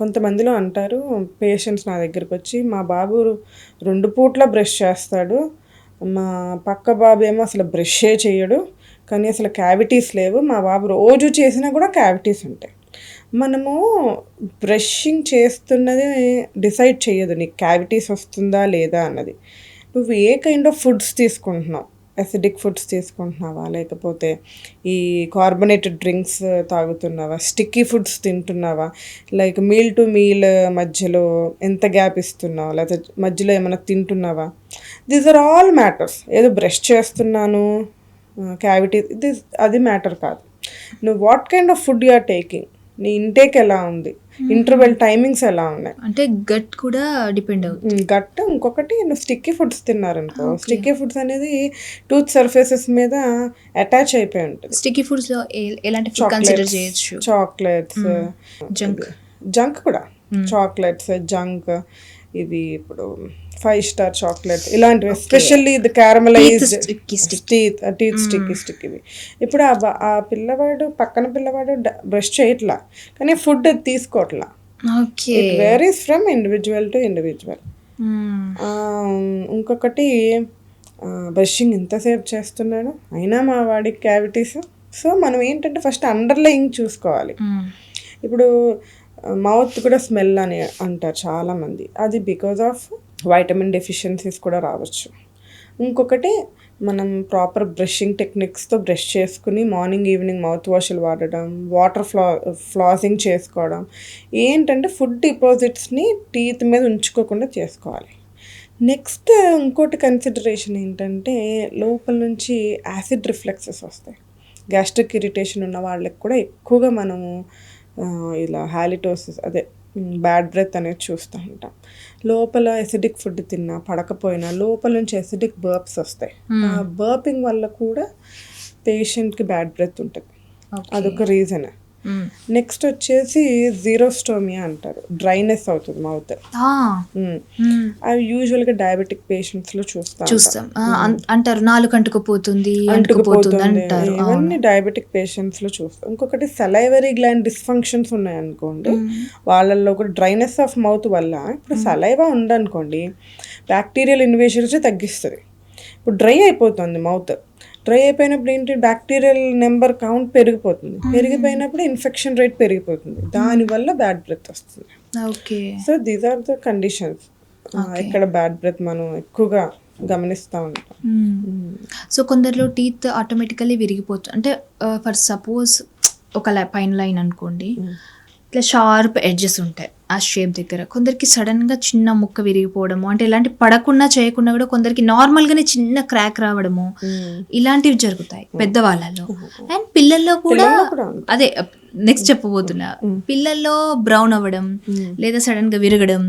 కొంతమందిలో అంటారు పేషెంట్స్ నా దగ్గరికి వచ్చి, మా బాబు 2 పూట్ల బ్రష్ చేస్తాడు, మా పక్క బాబు ఏమో అసలు బ్రషే చేయడు, కానీ అసలు క్యావిటీస్ లేవు, మా బాబు రోజు చేసినా కూడా క్యావిటీస్ ఉంటాయి. మనము బ్రషింగ్ చేస్తున్నది డిసైడ్ చేయదు నీకు క్యావిటీస్ వస్తుందా లేదా అన్నది. నువ్వు ఏ కైండ్ ఆఫ్ ఫుడ్స్ తీసుకుంటున్నావు, అసిడిక్ ఫుడ్స్ తీసుకుంటున్నావా, లేకపోతే ఈ కార్బొనేటెడ్ డ్రింక్స్ తాగుతున్నావా, స్టిక్కీ ఫుడ్స్ తింటున్నావా, లైక్ మీల్ టు మీల్ మధ్యలో ఎంత గ్యాప్ ఇస్తున్నావు, లేకపోతే మధ్యలో ఏమైనా తింటున్నావా, దీస్ ఆర్ ఆల్ మ్యాటర్స్. ఏదో బ్రష్ చేస్తున్నాను క్యావిటీ అది మ్యాటర్ కాదు. నువ్వు what kind of food you are taking, నీ ఇంటేక్ ఎలా ఉంది, ఇంటర్వెల్ టైమింగ్స్ ఎలా ఉన్నాయి, అంటే గట్ కూడా డిపెండ్ అవుతుంది. గట్ ఇంకొకటి, నువ్వు స్టిక్కీ ఫుడ్స్ తిన్నారనుకో, స్టిక్కీ ఫుడ్స్ అనేది టూత్ సర్ఫేసెస్ మీద అటాచ్ అయిపోయి ఉంటుంది. స్టిక్కీ ఫుడ్స్ లో ఎలాంటి ఫుడ్ కన్సిడర్ చేయొచ్చు? చాక్లెట్స్, జంక్ కూడా, చాక్లెట్స్, జంక్, ఇవి ఇప్పుడు 5 స్టార్ చాక్లెట్ ఇలాంటివి, ఎస్పెషల్లీ ఇది క్యారమలైజ్డ్ టీత్ స్టిక్ ఇవి. ఇప్పుడు ఆ పిల్లవాడు పక్కన పిల్లవాడు బ్రష్ చేయట్లా, కానీ ఫుడ్ అది తీసుకోవట్లా. Okay. It varies from individual to individual. ఇంకొకటి బ్రషింగ్ ఎంతసేపు చేస్తున్నాడు అయినా మా వాడికి క్యావిటీస్. సో మనం ఏంటంటే ఫస్ట్ అండర్లయింగ్ చూసుకోవాలి. ఇప్పుడు మౌత్ కూడా స్మెల్ అని అంటారు చాలామంది, అది బికాజ్ ఆఫ్ వైటమిన్ డెఫిషియన్సీస్ కూడా రావచ్చు. ఇంకొకటి మనం ప్రాపర్ బ్రషింగ్ టెక్నిక్స్తో బ్రష్ చేసుకుని మార్నింగ్ ఈవినింగ్ మౌత్ వాష్లు వాడడం, వాటర్ ఫ్లాసింగ్ చేసుకోవడం, ఏంటంటే ఫుడ్ డిపాజిట్స్ని టీత్ మీద ఉంచుకోకుండా చేసుకోవాలి. నెక్స్ట్ ఇంకోటి కన్సిడరేషన్ ఏంటంటే లోపల నుంచి యాసిడ్ రిఫ్లెక్సెస్ వస్తాయి. గ్యాస్ట్రిక్ ఇరిటేషన్ ఉన్న వాళ్ళకి కూడా ఎక్కువగా మనము ఇలా హాలిటోసిస్ అదే బ్యాడ్ బ్రెత్ అనేది చూస్తూ ఉంటాం. లోపల ఎసిడిక్ ఫుడ్ తిన్నా పడకపోయినా లోపల నుంచి ఎసిడిక్ బర్ప్స్ వస్తాయి. ఆ బర్పింగ్ వల్ల కూడా పేషెంట్కి బ్యాడ్ బ్రెత్ ఉంటుంది, అదొక రీజన్. నెక్స్ట్ వచ్చేసి జీరోస్టోమియా అంటారు, డ్రైనెస్ అవుతుంది మౌత్. అవి యూజువల్గా డయాబెటిక్ పేషెంట్స్లో చూస్తాం. అంటారు నాలుగు అంటుకుపోతుంది అంటారు, ఇవన్నీ డయాబెటిక్ పేషెంట్స్లో చూస్తాం. ఇంకొకటి సలైవరీ గ్లాండ్ డిస్ఫంక్షన్స్ ఉన్నాయనుకోండి, వాళ్ళల్లో కూడా డ్రైనెస్ ఆఫ్ మౌత్ వల్ల, ఇప్పుడు సలైవా ఉందనుకోండి బ్యాక్టీరియల్ ఇన్వేషన్స్ తగ్గిస్తుంది. ఇప్పుడు డ్రై అయిపోతుంది మౌత్, డ్రై అయిపోయినప్పుడు ఏంటి బ్యాక్టీరియల్ నెంబర్ కౌంట్ పెరిగిపోతుంది, పెరిగిపోయినప్పుడు ఇన్ఫెక్షన్ రేట్ పెరిగిపోతుంది, దానివల్ల బ్యాడ్ బ్రెత్ వస్తుంది. So these are the conditions ఇక్కడ బ్యాడ్ బ్రెత్ మనం ఎక్కువగా గమనిస్తూ ఉంటాం. సో కొందరిలో టీత్ ఆటోమేటికలీ విరిగిపోతుంది, అంటే ఫర్ సపోజ్ ఒక పైన లైన్ అనుకోండి, ఇట్లా షార్ప్ ఎడ్జెస్ ఉంటాయి ఆ షేప్ దగ్గర, కొందరికి సడన్గా చిన్న ముక్క విరిగిపోవడము, అంటే ఇలాంటి పడకుండా చేయకుండా కూడా కొందరికి నార్మల్గానే చిన్న క్రాక్ రావడము, ఇలాంటివి జరుగుతాయి పెద్దవాళ్ళలో. అండ్ పిల్లల్లో కూడా అదే నెక్స్ట్ చెప్పబోతున్నా, పిల్లల్లో బ్రౌన్ అవ్వడం లేదా సడన్గా విరగడం,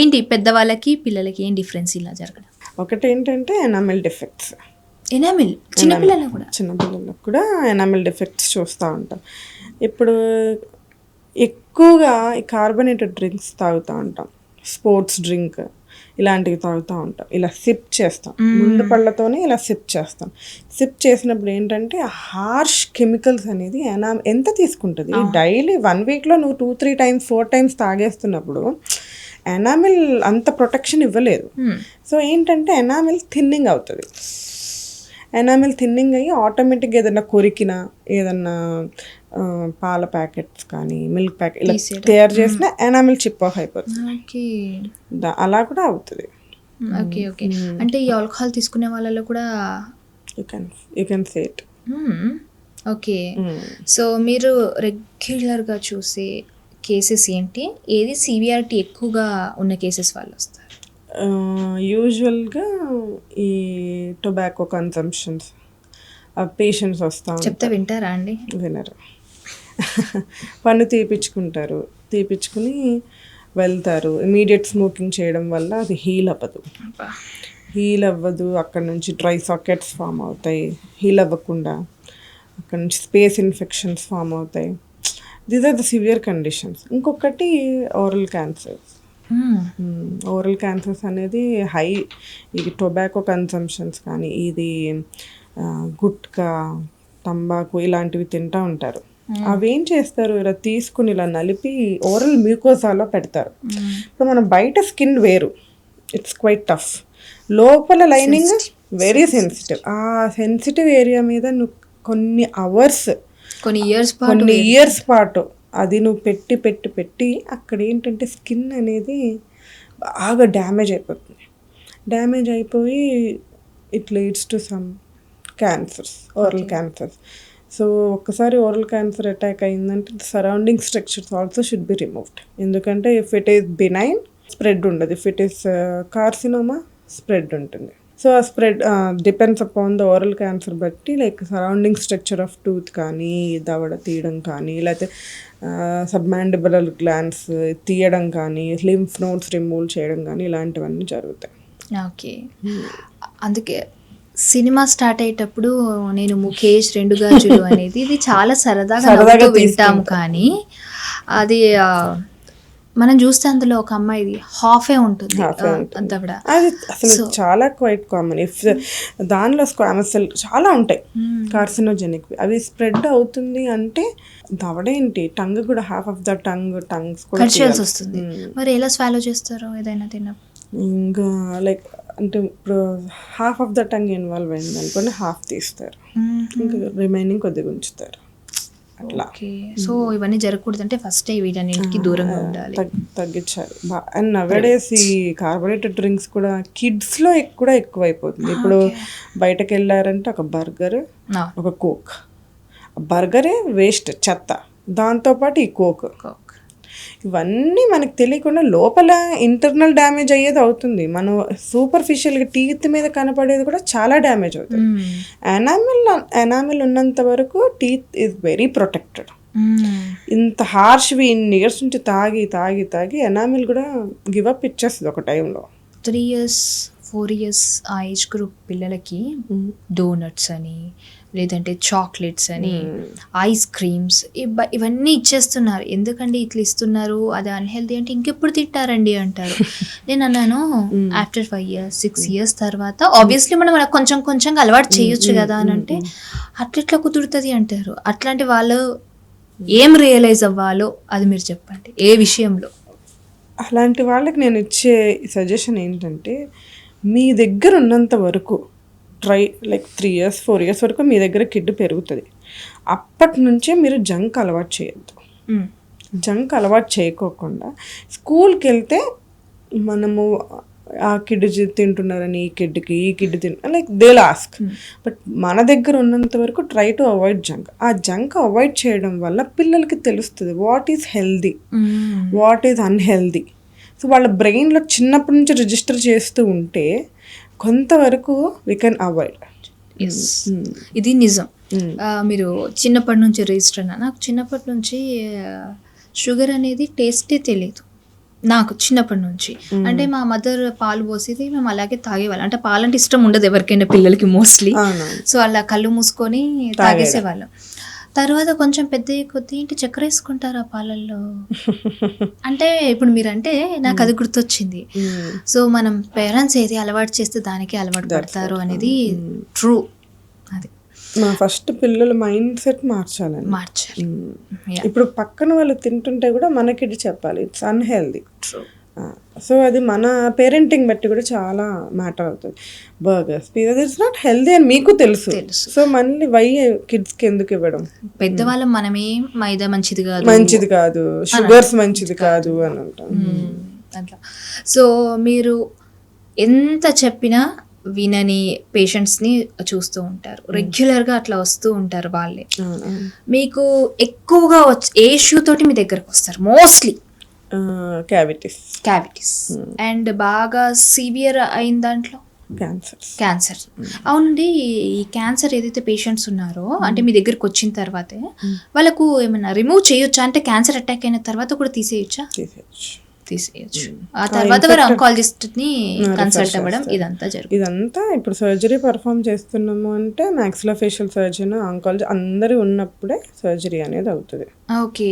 ఏంటి పెద్దవాళ్ళకి పిల్లలకి ఏం డిఫరెన్స్ ఇలా జరగడం? ఒకటి ఏంటంటే ఎనామిల్ డిఫెక్ట్స్. ఎనామిల్ చిన్నపిల్లలకు కూడా ఎనామిల్ డిఫెక్ట్స్ చూస్తూ ఉంటాం. ఇప్పుడు ఎక్కువగా ఈ కార్బోనేటెడ్ డ్రింక్స్ తాగుతూ ఉంటాం, స్పోర్ట్స్ డ్రింక్ ఇలాంటివి తాగుతూ ఉంటాం, ఇలా సిప్ చేస్తాం, ముందు పళ్ళతోనే ఇలా సిప్ చేస్తాం. సిప్ చేసినప్పుడు ఏంటంటే హార్ష్ కెమికల్స్ అనేది ఎంత తీసుకుంటుంది, డైలీ 1 వీక్లో నువ్వు 2-3 టైమ్స్ 4 టైమ్స్ తాగేస్తున్నప్పుడు ఎనామిల్ అంత ప్రొటెక్షన్ ఇవ్వలేదు. సో ఏంటంటే ఎనామిల్ థిన్నింగ్ అవుతుంది. ఎనామిల్ థిన్నింగ్ అయ్యి ఆటోమేటిక్గా ఏదైనా కొరికినా, ఏదన్నా పాల ప్యాకెట్స్ కానీ మిల్క్ ప్యాకెట్ ఇలా తయారు చేసిన ఎనామిల్ చిప్ ఆఫ్ అయిపోతుంది, అలా కూడా అవుతుంది. Okay okay. అంటే ఈ ఆల్కహాల్ తీసుకునే వాళ్ళలో కూడా you can say it. Okay. So మీరు రెగ్యులర్గా చూసే కేసెస్ ఏంటి, ఏది సివియారిటీ ఎక్కువగా ఉన్న కేసెస్ వాళ్ళు వస్తారు? యూజువల్గా ఈ టొబాకో కన్సంప్షన్స్ పేషెంట్స్ వస్తాం, చెప్తే వింటారా అండి? వినరు. పన్ను తీపించుకుంటారు, తీపించుకుని వెళ్తారు. ఇమీడియట్ స్మోకింగ్ చేయడం వల్ల అది హీల్ అవ్వదు, అక్కడ నుంచి డ్రై సాకెట్స్ ఫామ్ అవుతాయి. హీల్ అవ్వకుండా అక్కడ నుంచి స్పేస్ ఇన్ఫెక్షన్స్ ఫామ్ అవుతాయి. These are the severe conditions. ఇంకొకటి ఓరల్ క్యాన్సర్స్. ఓరల్ క్యాన్సర్స్ అనేది ఇది టొబాకో కన్సంప్షన్స్ కానీ, ఇది గుట్కా తంబాకు ఇలాంటివి తింటూ ఉంటారు. అవేం చేస్తారు, ఇలా తీసుకుని ఇలా నలిపి ఓరల్ మ్యూకోసాలో పెడతారు. ఇప్పుడు మనం బయట స్కిన్ వేరు, ఇట్స్ క్వైట్ టఫ్, లోపల లైనింగ్ వెరీ సెన్సిటివ్. ఆ సెన్సిటివ్ ఏరియా మీద నువ్వు కొన్ని ఇయర్స్ పాటు అది నువ్వు పెట్టి అక్కడ ఏంటంటే స్కిన్ అనేది బాగా డ్యామేజ్ అయిపోతుంది. డ్యామేజ్ అయిపోయి it leads to some cancers, oral cancers. So ఒక్కసారి ఓరల్ క్యాన్సర్ అటాక్ అయిందంటే surrounding structures also should be removed. ఎందుకంటే if it is benign spread ఉండదు, if it is carcinoma spread ఉంటుంది. సో ఆ spread depends upon the oral cancer బట్టి, like surrounding structure of tooth కానీ దవడ తీయడం కానీ, లేకపోతే సబ్మాండిబులర్ గ్లాండ్స్ తీయడం కానీ, లింఫ్ నోడ్స్ రిమూవ్ చేయడం కానీ ఇలాంటివన్నీ జరుగుతాయి. ఓకే. అందుకే సినిమా స్టార్ట్ అయ్యేటప్పుడు నేను ముఖేష్ 2 గాజులు అనేది ఇది చాలా సరదాగా వింటాము, కానీ అది మనం చూస్తే అందులో ఒక అమ్మాయిది హాఫే ఉంటుంది దవడ. అది అసలు చాలా క్వైట్ కామన్. ఇఫ్ దానిలో స్క్వామస్ సెల్ చాలా ఉంటాయి కార్సినోజెనిక్. అవి స్ప్రెడ్ అవుతుంది అంటే దవడేంటి, టంగ్ కూడా హాఫ్ ఆఫ్ ద టంగ్స్ కూడా కర్షియల్స్ వస్తుంది. మరి ఎలా స్వాలో చేస్తారో ఏదైనా తిన్నప్పుడు? ఇంకా లైక్ అంటే ఇప్పుడు half of the tongue involve అయింది అనుకోండి, హాఫ్ తీస్తారు, ఇంకా రిమైనింగ్ కొద్దిగా ఉంచుతారు అట్లా. సో ఇవన్నీ జరగకూడదు అంటే ఫస్ట్ వీటన్నిటికి దూరంగా ఉండాలి, తగ్గించాలి. అండ్ నవేడేస్ ఈ కార్బోనేటెడ్ డ్రింక్స్ కూడా కిడ్స్లో కూడా ఎక్కువైపోతుంది. ఇప్పుడు బయటకు వెళ్ళారంటే ఒక బర్గర్, ఒక కోక్. బర్గరే వేస్ట్, చెత్త, దాంతోపాటు ఈ కోక్, ఇవన్నీ మనకు తెలియకుండా లోపల ఇంటర్నల్ డ్యామేజ్ అయ్యేది అవుతుంది. మనం సూపర్ఫిషియల్గా టీత్ మీద కనపడేది కూడా చాలా డ్యామేజ్ అవుతుంది. ఎనామిల్ ఉన్నంత వరకు టీత్ ఈజ్ వెరీ ప్రొటెక్టెడ్. ఇంత హార్ష్వి ఇన్ని ఇయర్స్ నుంచి తాగి తాగి తాగి ఎనామిల్ కూడా గివ్ అప్ ఇచ్చేస్తుంది ఒక టైంలో. 3 years 4 years ఆ ఏజ్ గ్రూప్ పిల్లలకి డోనట్స్ అని, లేదంటే చాక్లెట్స్ అని, ఐస్ క్రీమ్స్ ఇవన్నీ ఇచ్చేస్తున్నారు. ఎందుకండి ఇట్లా ఇస్తున్నారు, అది అన్హెల్దీ అంటే ఇంకెప్పుడు తింటారండి అంటారు. నేను అన్నాను ఆఫ్టర్ 5 years 6 years తర్వాత ఆబ్వియస్లీ మనం కొంచెం కొంచెం అలవాటు చేయొచ్చు కదా అని అంటే అట్లా కుదురుతుంది అంటారు. అట్లాంటి వాళ్ళు ఏం రియలైజ్ అవ్వాలో అది మీరు చెప్పండి, ఏ విషయంలో? అలాంటి వాళ్ళకి నేను ఇచ్చే సజెషన్ ఏంటంటే, మీ దగ్గర ఉన్నంత వరకు ట్రై, లైక్ 3 years 4 years వరకు మీ దగ్గర కిడ్ పెరుగుతుంది. అప్పటి నుంచే మీరు జంక్ అలవాటు చేయొద్దు. జంక్ అలవాటు చేయకోకుండా స్కూల్కి వెళ్తే మనము ఆ కిడ్ తింటున్నారని ఈ kid like they ask. But మన దగ్గర ఉన్నంత వరకు ట్రై టు అవాయిడ్ జంక్. ఆ జంక్ అవాయిడ్ చేయడం వల్ల పిల్లలకి తెలుస్తుంది what is healthy, what is unhealthy. So వాళ్ళ బ్రెయిన్లో చిన్నప్పటి నుంచి రిజిస్టర్ చేస్తూ ఉంటే కొంతవరకు వీ కెన్ అవాయిడ్. ఇది నిజం. మీరు చిన్నప్పటి నుంచి రిజిస్టర్ అన్న, నాకు చిన్నప్పటి నుంచి షుగర్ అనేది టేస్టే తెలియదు నాకు చిన్నప్పటి నుంచి. అంటే మా మదర్ పాలు పోసేది, మేము అలాగే తాగేవాళ్ళం. అంటే పాలంటే ఇష్టం ఉండదు ఎవరికైనా పిల్లలకి మోస్ట్లీ. సో అలా కళ్ళు మూసుకొని తాగేసేవాళ్ళం. తర్వాత కొంచెం పెద్ద కొద్ది ఏంటి చక్కెర వేసుకుంటారు ఆ పాలల్లో అంటే ఇప్పుడు మీరంటే నాకు అది గుర్తొచ్చింది. సో మనం పేరెంట్స్ ఏది అలవాటు చేస్తే దానికి అలవాటు పడతారు అనేది ట్రూ. అది మా ఫస్ట్ పిల్లల మైండ్ సెట్ మార్చాలి. ఇప్పుడు పక్కన వాళ్ళు తింటుంటే కూడా మనకి చెప్పాలి ఇట్స్ అన్హెల్దీ. సో అది మన పేరెంటింగ్ బట్టి కూడా చాలా మ్యాటర్ అవుతుంది. Burgers, pizza it's not healthy అని మీకు తెలుసు. సో మళ్ళీ వై కిడ్స్కి ఎందుకు ఇవ్వడం? పెద్దవాళ్ళం మనమే మైదా మంచిది కాదు, షుగర్స్ మంచిది కాదు అని అంటాం అట్లా. సో మీరు ఎంత చెప్పినా వినని పేషెంట్స్ని చూస్తూ ఉంటారు, రెగ్యులర్గా అట్లా వస్తూ ఉంటారు వాళ్ళే. మీకు ఎక్కువగా ఏ ఇష్యూ తోటి మీ దగ్గరకు వస్తారు? మోస్ట్లీ క్యావిటీస్ అండ్ బాగా సివియర్ అయిన దాంట్లో క్యాన్సర్. అవునండి, ఈ క్యాన్సర్ ఏదైతే పేషెంట్స్ ఉన్నారో అంటే మీ దగ్గరకు వచ్చిన తర్వాతే వాళ్ళకు ఏమైనా రిమూవ్ చేయొచ్చా? అంటే క్యాన్సర్ అటాక్ అయిన తర్వాత కూడా తీసేయొచ్చు. ఆ తర్వాత వారు ఆంకాలజిస్ట్ ని కన్సల్ట్ అవ్వడం ఇదంతా జరుగుతుంది. ఇదంతా ఇప్పుడు సర్జరీ పర్ఫామ్ చేస్తున్నాము అంటే మాక్సిలోఫేషియల్ సర్జన్, ఆంకాలజీ అందరూ ఉన్నప్పుడే సర్జరీ అనేది అవుతుంది. ఓకే,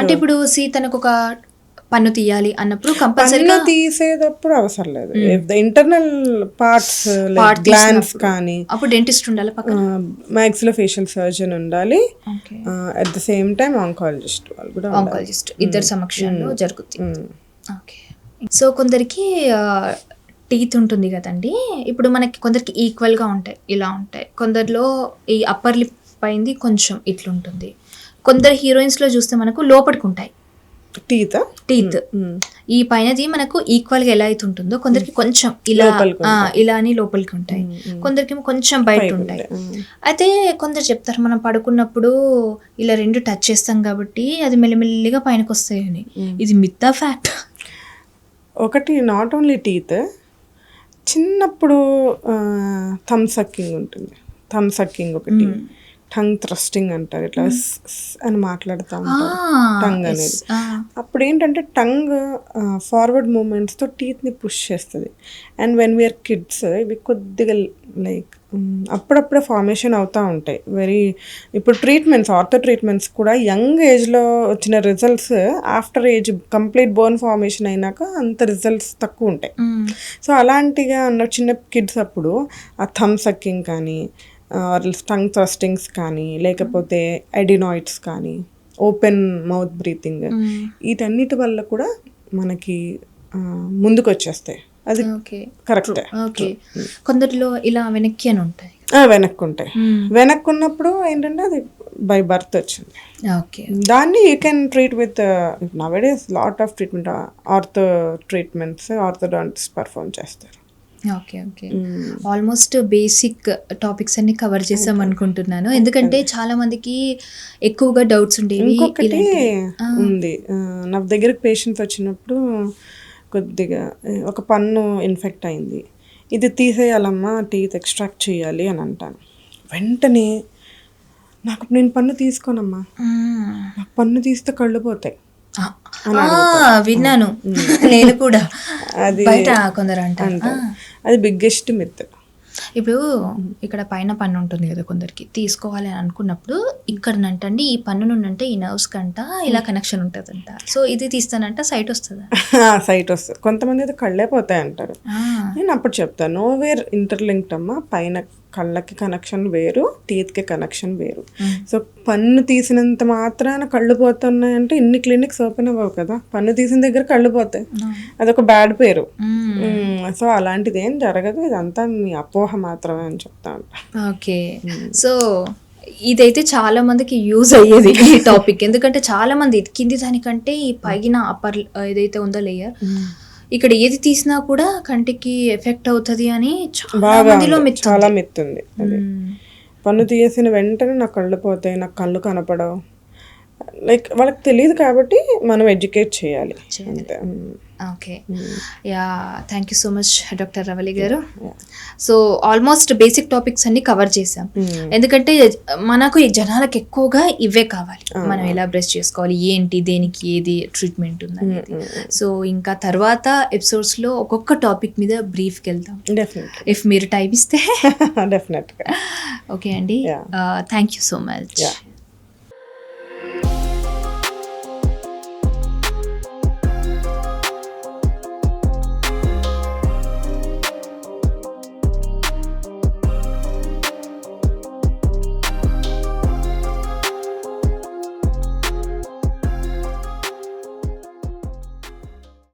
అంటే ఇప్పుడు తనకు ఒక పన్ను తీయాలి అన్నప్పుడు కంపల్సరీగా తీసేటప్పుడు అవసరం లేదు. ఇంటర్నల్ పార్ట్స్ గ్లాండ్స్ కానీ అప్పుడు డెంటిస్ట్ ఉండాలి, పక్కన మాక్సిలోఫేషియల్ సర్జన్ ఉండాలి, at the same time oncologist వాళ్ళు కూడా ఆంకాలజిస్ట్ ఇద్దరు సమక్షంలో జరుగుతుంది. ఓకే, సో కొందరికి టీత్ ఉంటుంది కదండి, ఇప్పుడు మనకి కొందరికి ఈక్వల్గా ఉంటాయి, ఇలా ఉంటాయి. కొందరిలో ఈ అప్పర్ లిప్ పైంది కొంచెం ఇట్లుంటుంది. కొందరు హీరోయిన్స్లో చూస్తే మనకు లోపలికి ఉంటాయి టీత్. ఈ పైనది మనకు ఈక్వల్ గా ఎలా అయితే ఉంటుందో కొందరికి కొంచెం ఇలా అని లోపలికి ఉంటాయి, కొందరికి కొంచెం బయట ఉంటాయి. అయితే కొందరు చెప్తారు మనం పడుకున్నప్పుడు ఇలా 2 టచ్ చేస్తాం కాబట్టి అది మెల్లిమెల్లిగా పైనకి వస్తాయని. ఇది మిత్తా ఫ్యాక్ట్? ఒకటి నాట్ ఓన్లీ టీత్, చిన్నప్పుడు థమ్ సక్కింగ్ ఉంటుంది. థమ్ సక్కింగ్ ఒకటి, టంగ్ థ్రస్టింగ్ అంటారు, ఇట్లా అని మాట్లాడుతూ ఉంటారు టంగ్ అనేది. అప్పుడు ఏంటంటే టంగ్ ఫార్వర్డ్ మూమెంట్స్తో టీత్ని పుష్ చేస్తుంది. అండ్ వెన్ వీఆర్ కిడ్స్ ఇవి కొద్దిగా లైక్ అప్పుడప్పుడే ఫార్మేషన్ అవుతూ ఉంటాయి. ఇప్పుడు ట్రీట్మెంట్స్, ఆర్థో ట్రీట్మెంట్స్ కూడా యంగ్ ఏజ్లో వచ్చిన results after age complete bone formation అయినాక అంత రిజల్ట్స్ తక్కువ ఉంటాయి. సో అలాంటిగా ఉన్న చిన్న కిడ్స్ అప్పుడు ఆ థమ్ సక్కింగ్ కానీ, టంగ్ థ్రస్టింగ్స్ కానీ, లేకపోతే ఎడినాయిడ్స్ కానీ, ఓపెన్ మౌత్ బ్రీతింగ్, వీటన్నిటి వల్ల కూడా మనకి ముందుకు వచ్చేస్తాయి. అది కరెక్టే. ఓకే, కొందరిలో ఇలా వెనక్కి అని ఉంటాయి. వెనక్కి ఉంటాయి. వెనక్కి ఉన్నప్పుడు ఏంటంటే అది బై బర్త్ వచ్చింది. ఓకే, దాన్ని you can treat with nowadays lot of treatment, ortho treatments orthodontist perform చేస్తారు. Okay okay, almost basic topics అన్ని కవర్ చేసాం అనుకుంటున్నాను. ఎందుకంటే చాలా మందికి ఎక్కువగా డౌట్స్ ఉండేవి. ఇంకొకటి ఉంది, నా దగ్గరకు పేషెంట్స్ వచ్చినప్పుడు కొద్దిగా ఒక పన్ను ఇన్ఫెక్ట్ అయింది, ఇది తీసేయాలమ్మా, టీత్ ఎక్స్ట్రాక్ట్ చేయాలి అని అంటాను. వెంటనే నేను పన్ను తీసుకోనమ్మా, నాకు పన్ను తీస్తే కళ్ళు పోతాయి. విన్నాను నేను కూడా, అది బయట కొందరు అంటారు. అది బిగ్గెస్ట్ మిత్. ఇప్పుడు ఇక్కడ పైన పన్ను ఉంటుంది కదా, కొందరికి తీసుకోవాలి అని అనుకున్నప్పుడు ఇక్కడ నంటండి ఈ పన్ను నుండి అంటే ఈ నర్వ్స్ కంట ఇలా కనెక్షన్ ఉంటుందంట. సో ఇది తీస్తానంట సైట్ వస్తుందా? సైట్ వస్తుంది. కొంతమంది అయితే కళ్ళే పోతాయి అంటారు. నేను అప్పుడు చెప్తాను, నో వేర్ ఇంటర్లింక్డ్ అమ్మా, పైన కళ్ళకి కనెక్షన్ వేరు, టీత్కి కనెక్షన్ వేరు. సో పన్ను తీసినంత మాత్రాన కళ్ళు పోతున్నాయంటే ఇన్ని క్లినిక్స్ ఓపెన్ అవ్వవు కదా. పన్ను తీసిన దగ్గర కళ్ళు పోతాయి, అదొక బ్యాడ్ పేరు. సో అలాంటిది ఏం జరగదు, ఇదంతా మీ అపోహ మాత్రమే అని చెప్తాను. ఓకే, సో ఇదైతే చాలా మందికి యూజ్ అయ్యేది ఈ టాపిక్. ఎందుకంటే చాలా మంది కింది దానికంటే ఈ పైన అప్పర్ ఏదైతే ఉందో లేయర్, ఇక్కడ ఏది తీసినా కూడా కంటికి ఎఫెక్ట్ అవుతుంది అని చాలా మిత్ ఉంది. అది పన్ను తీసిన వెంటనే నాకు కళ్ళు పోతాయి, నాకు కళ్ళు కనపడవు, లైక్ వాళ్ళకి తెలియదు కాబట్టి మనం ఎడ్యుకేట్ చేయాలి అంతే. Okay, yeah, thank you so much doctor Ravali గారు. సో ఆల్మోస్ట్ బేసిక్ టాపిక్స్ అన్ని కవర్ చేసాం. ఎందుకంటే మనకు ఈ జనాలకు ఎక్కువగా ఇవే కావాలి, మనం ఎలా బ్రష్ చేసుకోవాలి, ఏంటి, దేనికి ఏది ట్రీట్మెంట్ ఉందనేది. సో ఇంకా తర్వాత ఎపిసోడ్స్లో ఒక్కొక్క టాపిక్ మీద బ్రీఫ్కి వెళ్తాం, ఇఫ్ మీరు టైం ఇస్తే. డెఫినెట్గా. ఓకే అండి, థ్యాంక్ యూ సో మచ్.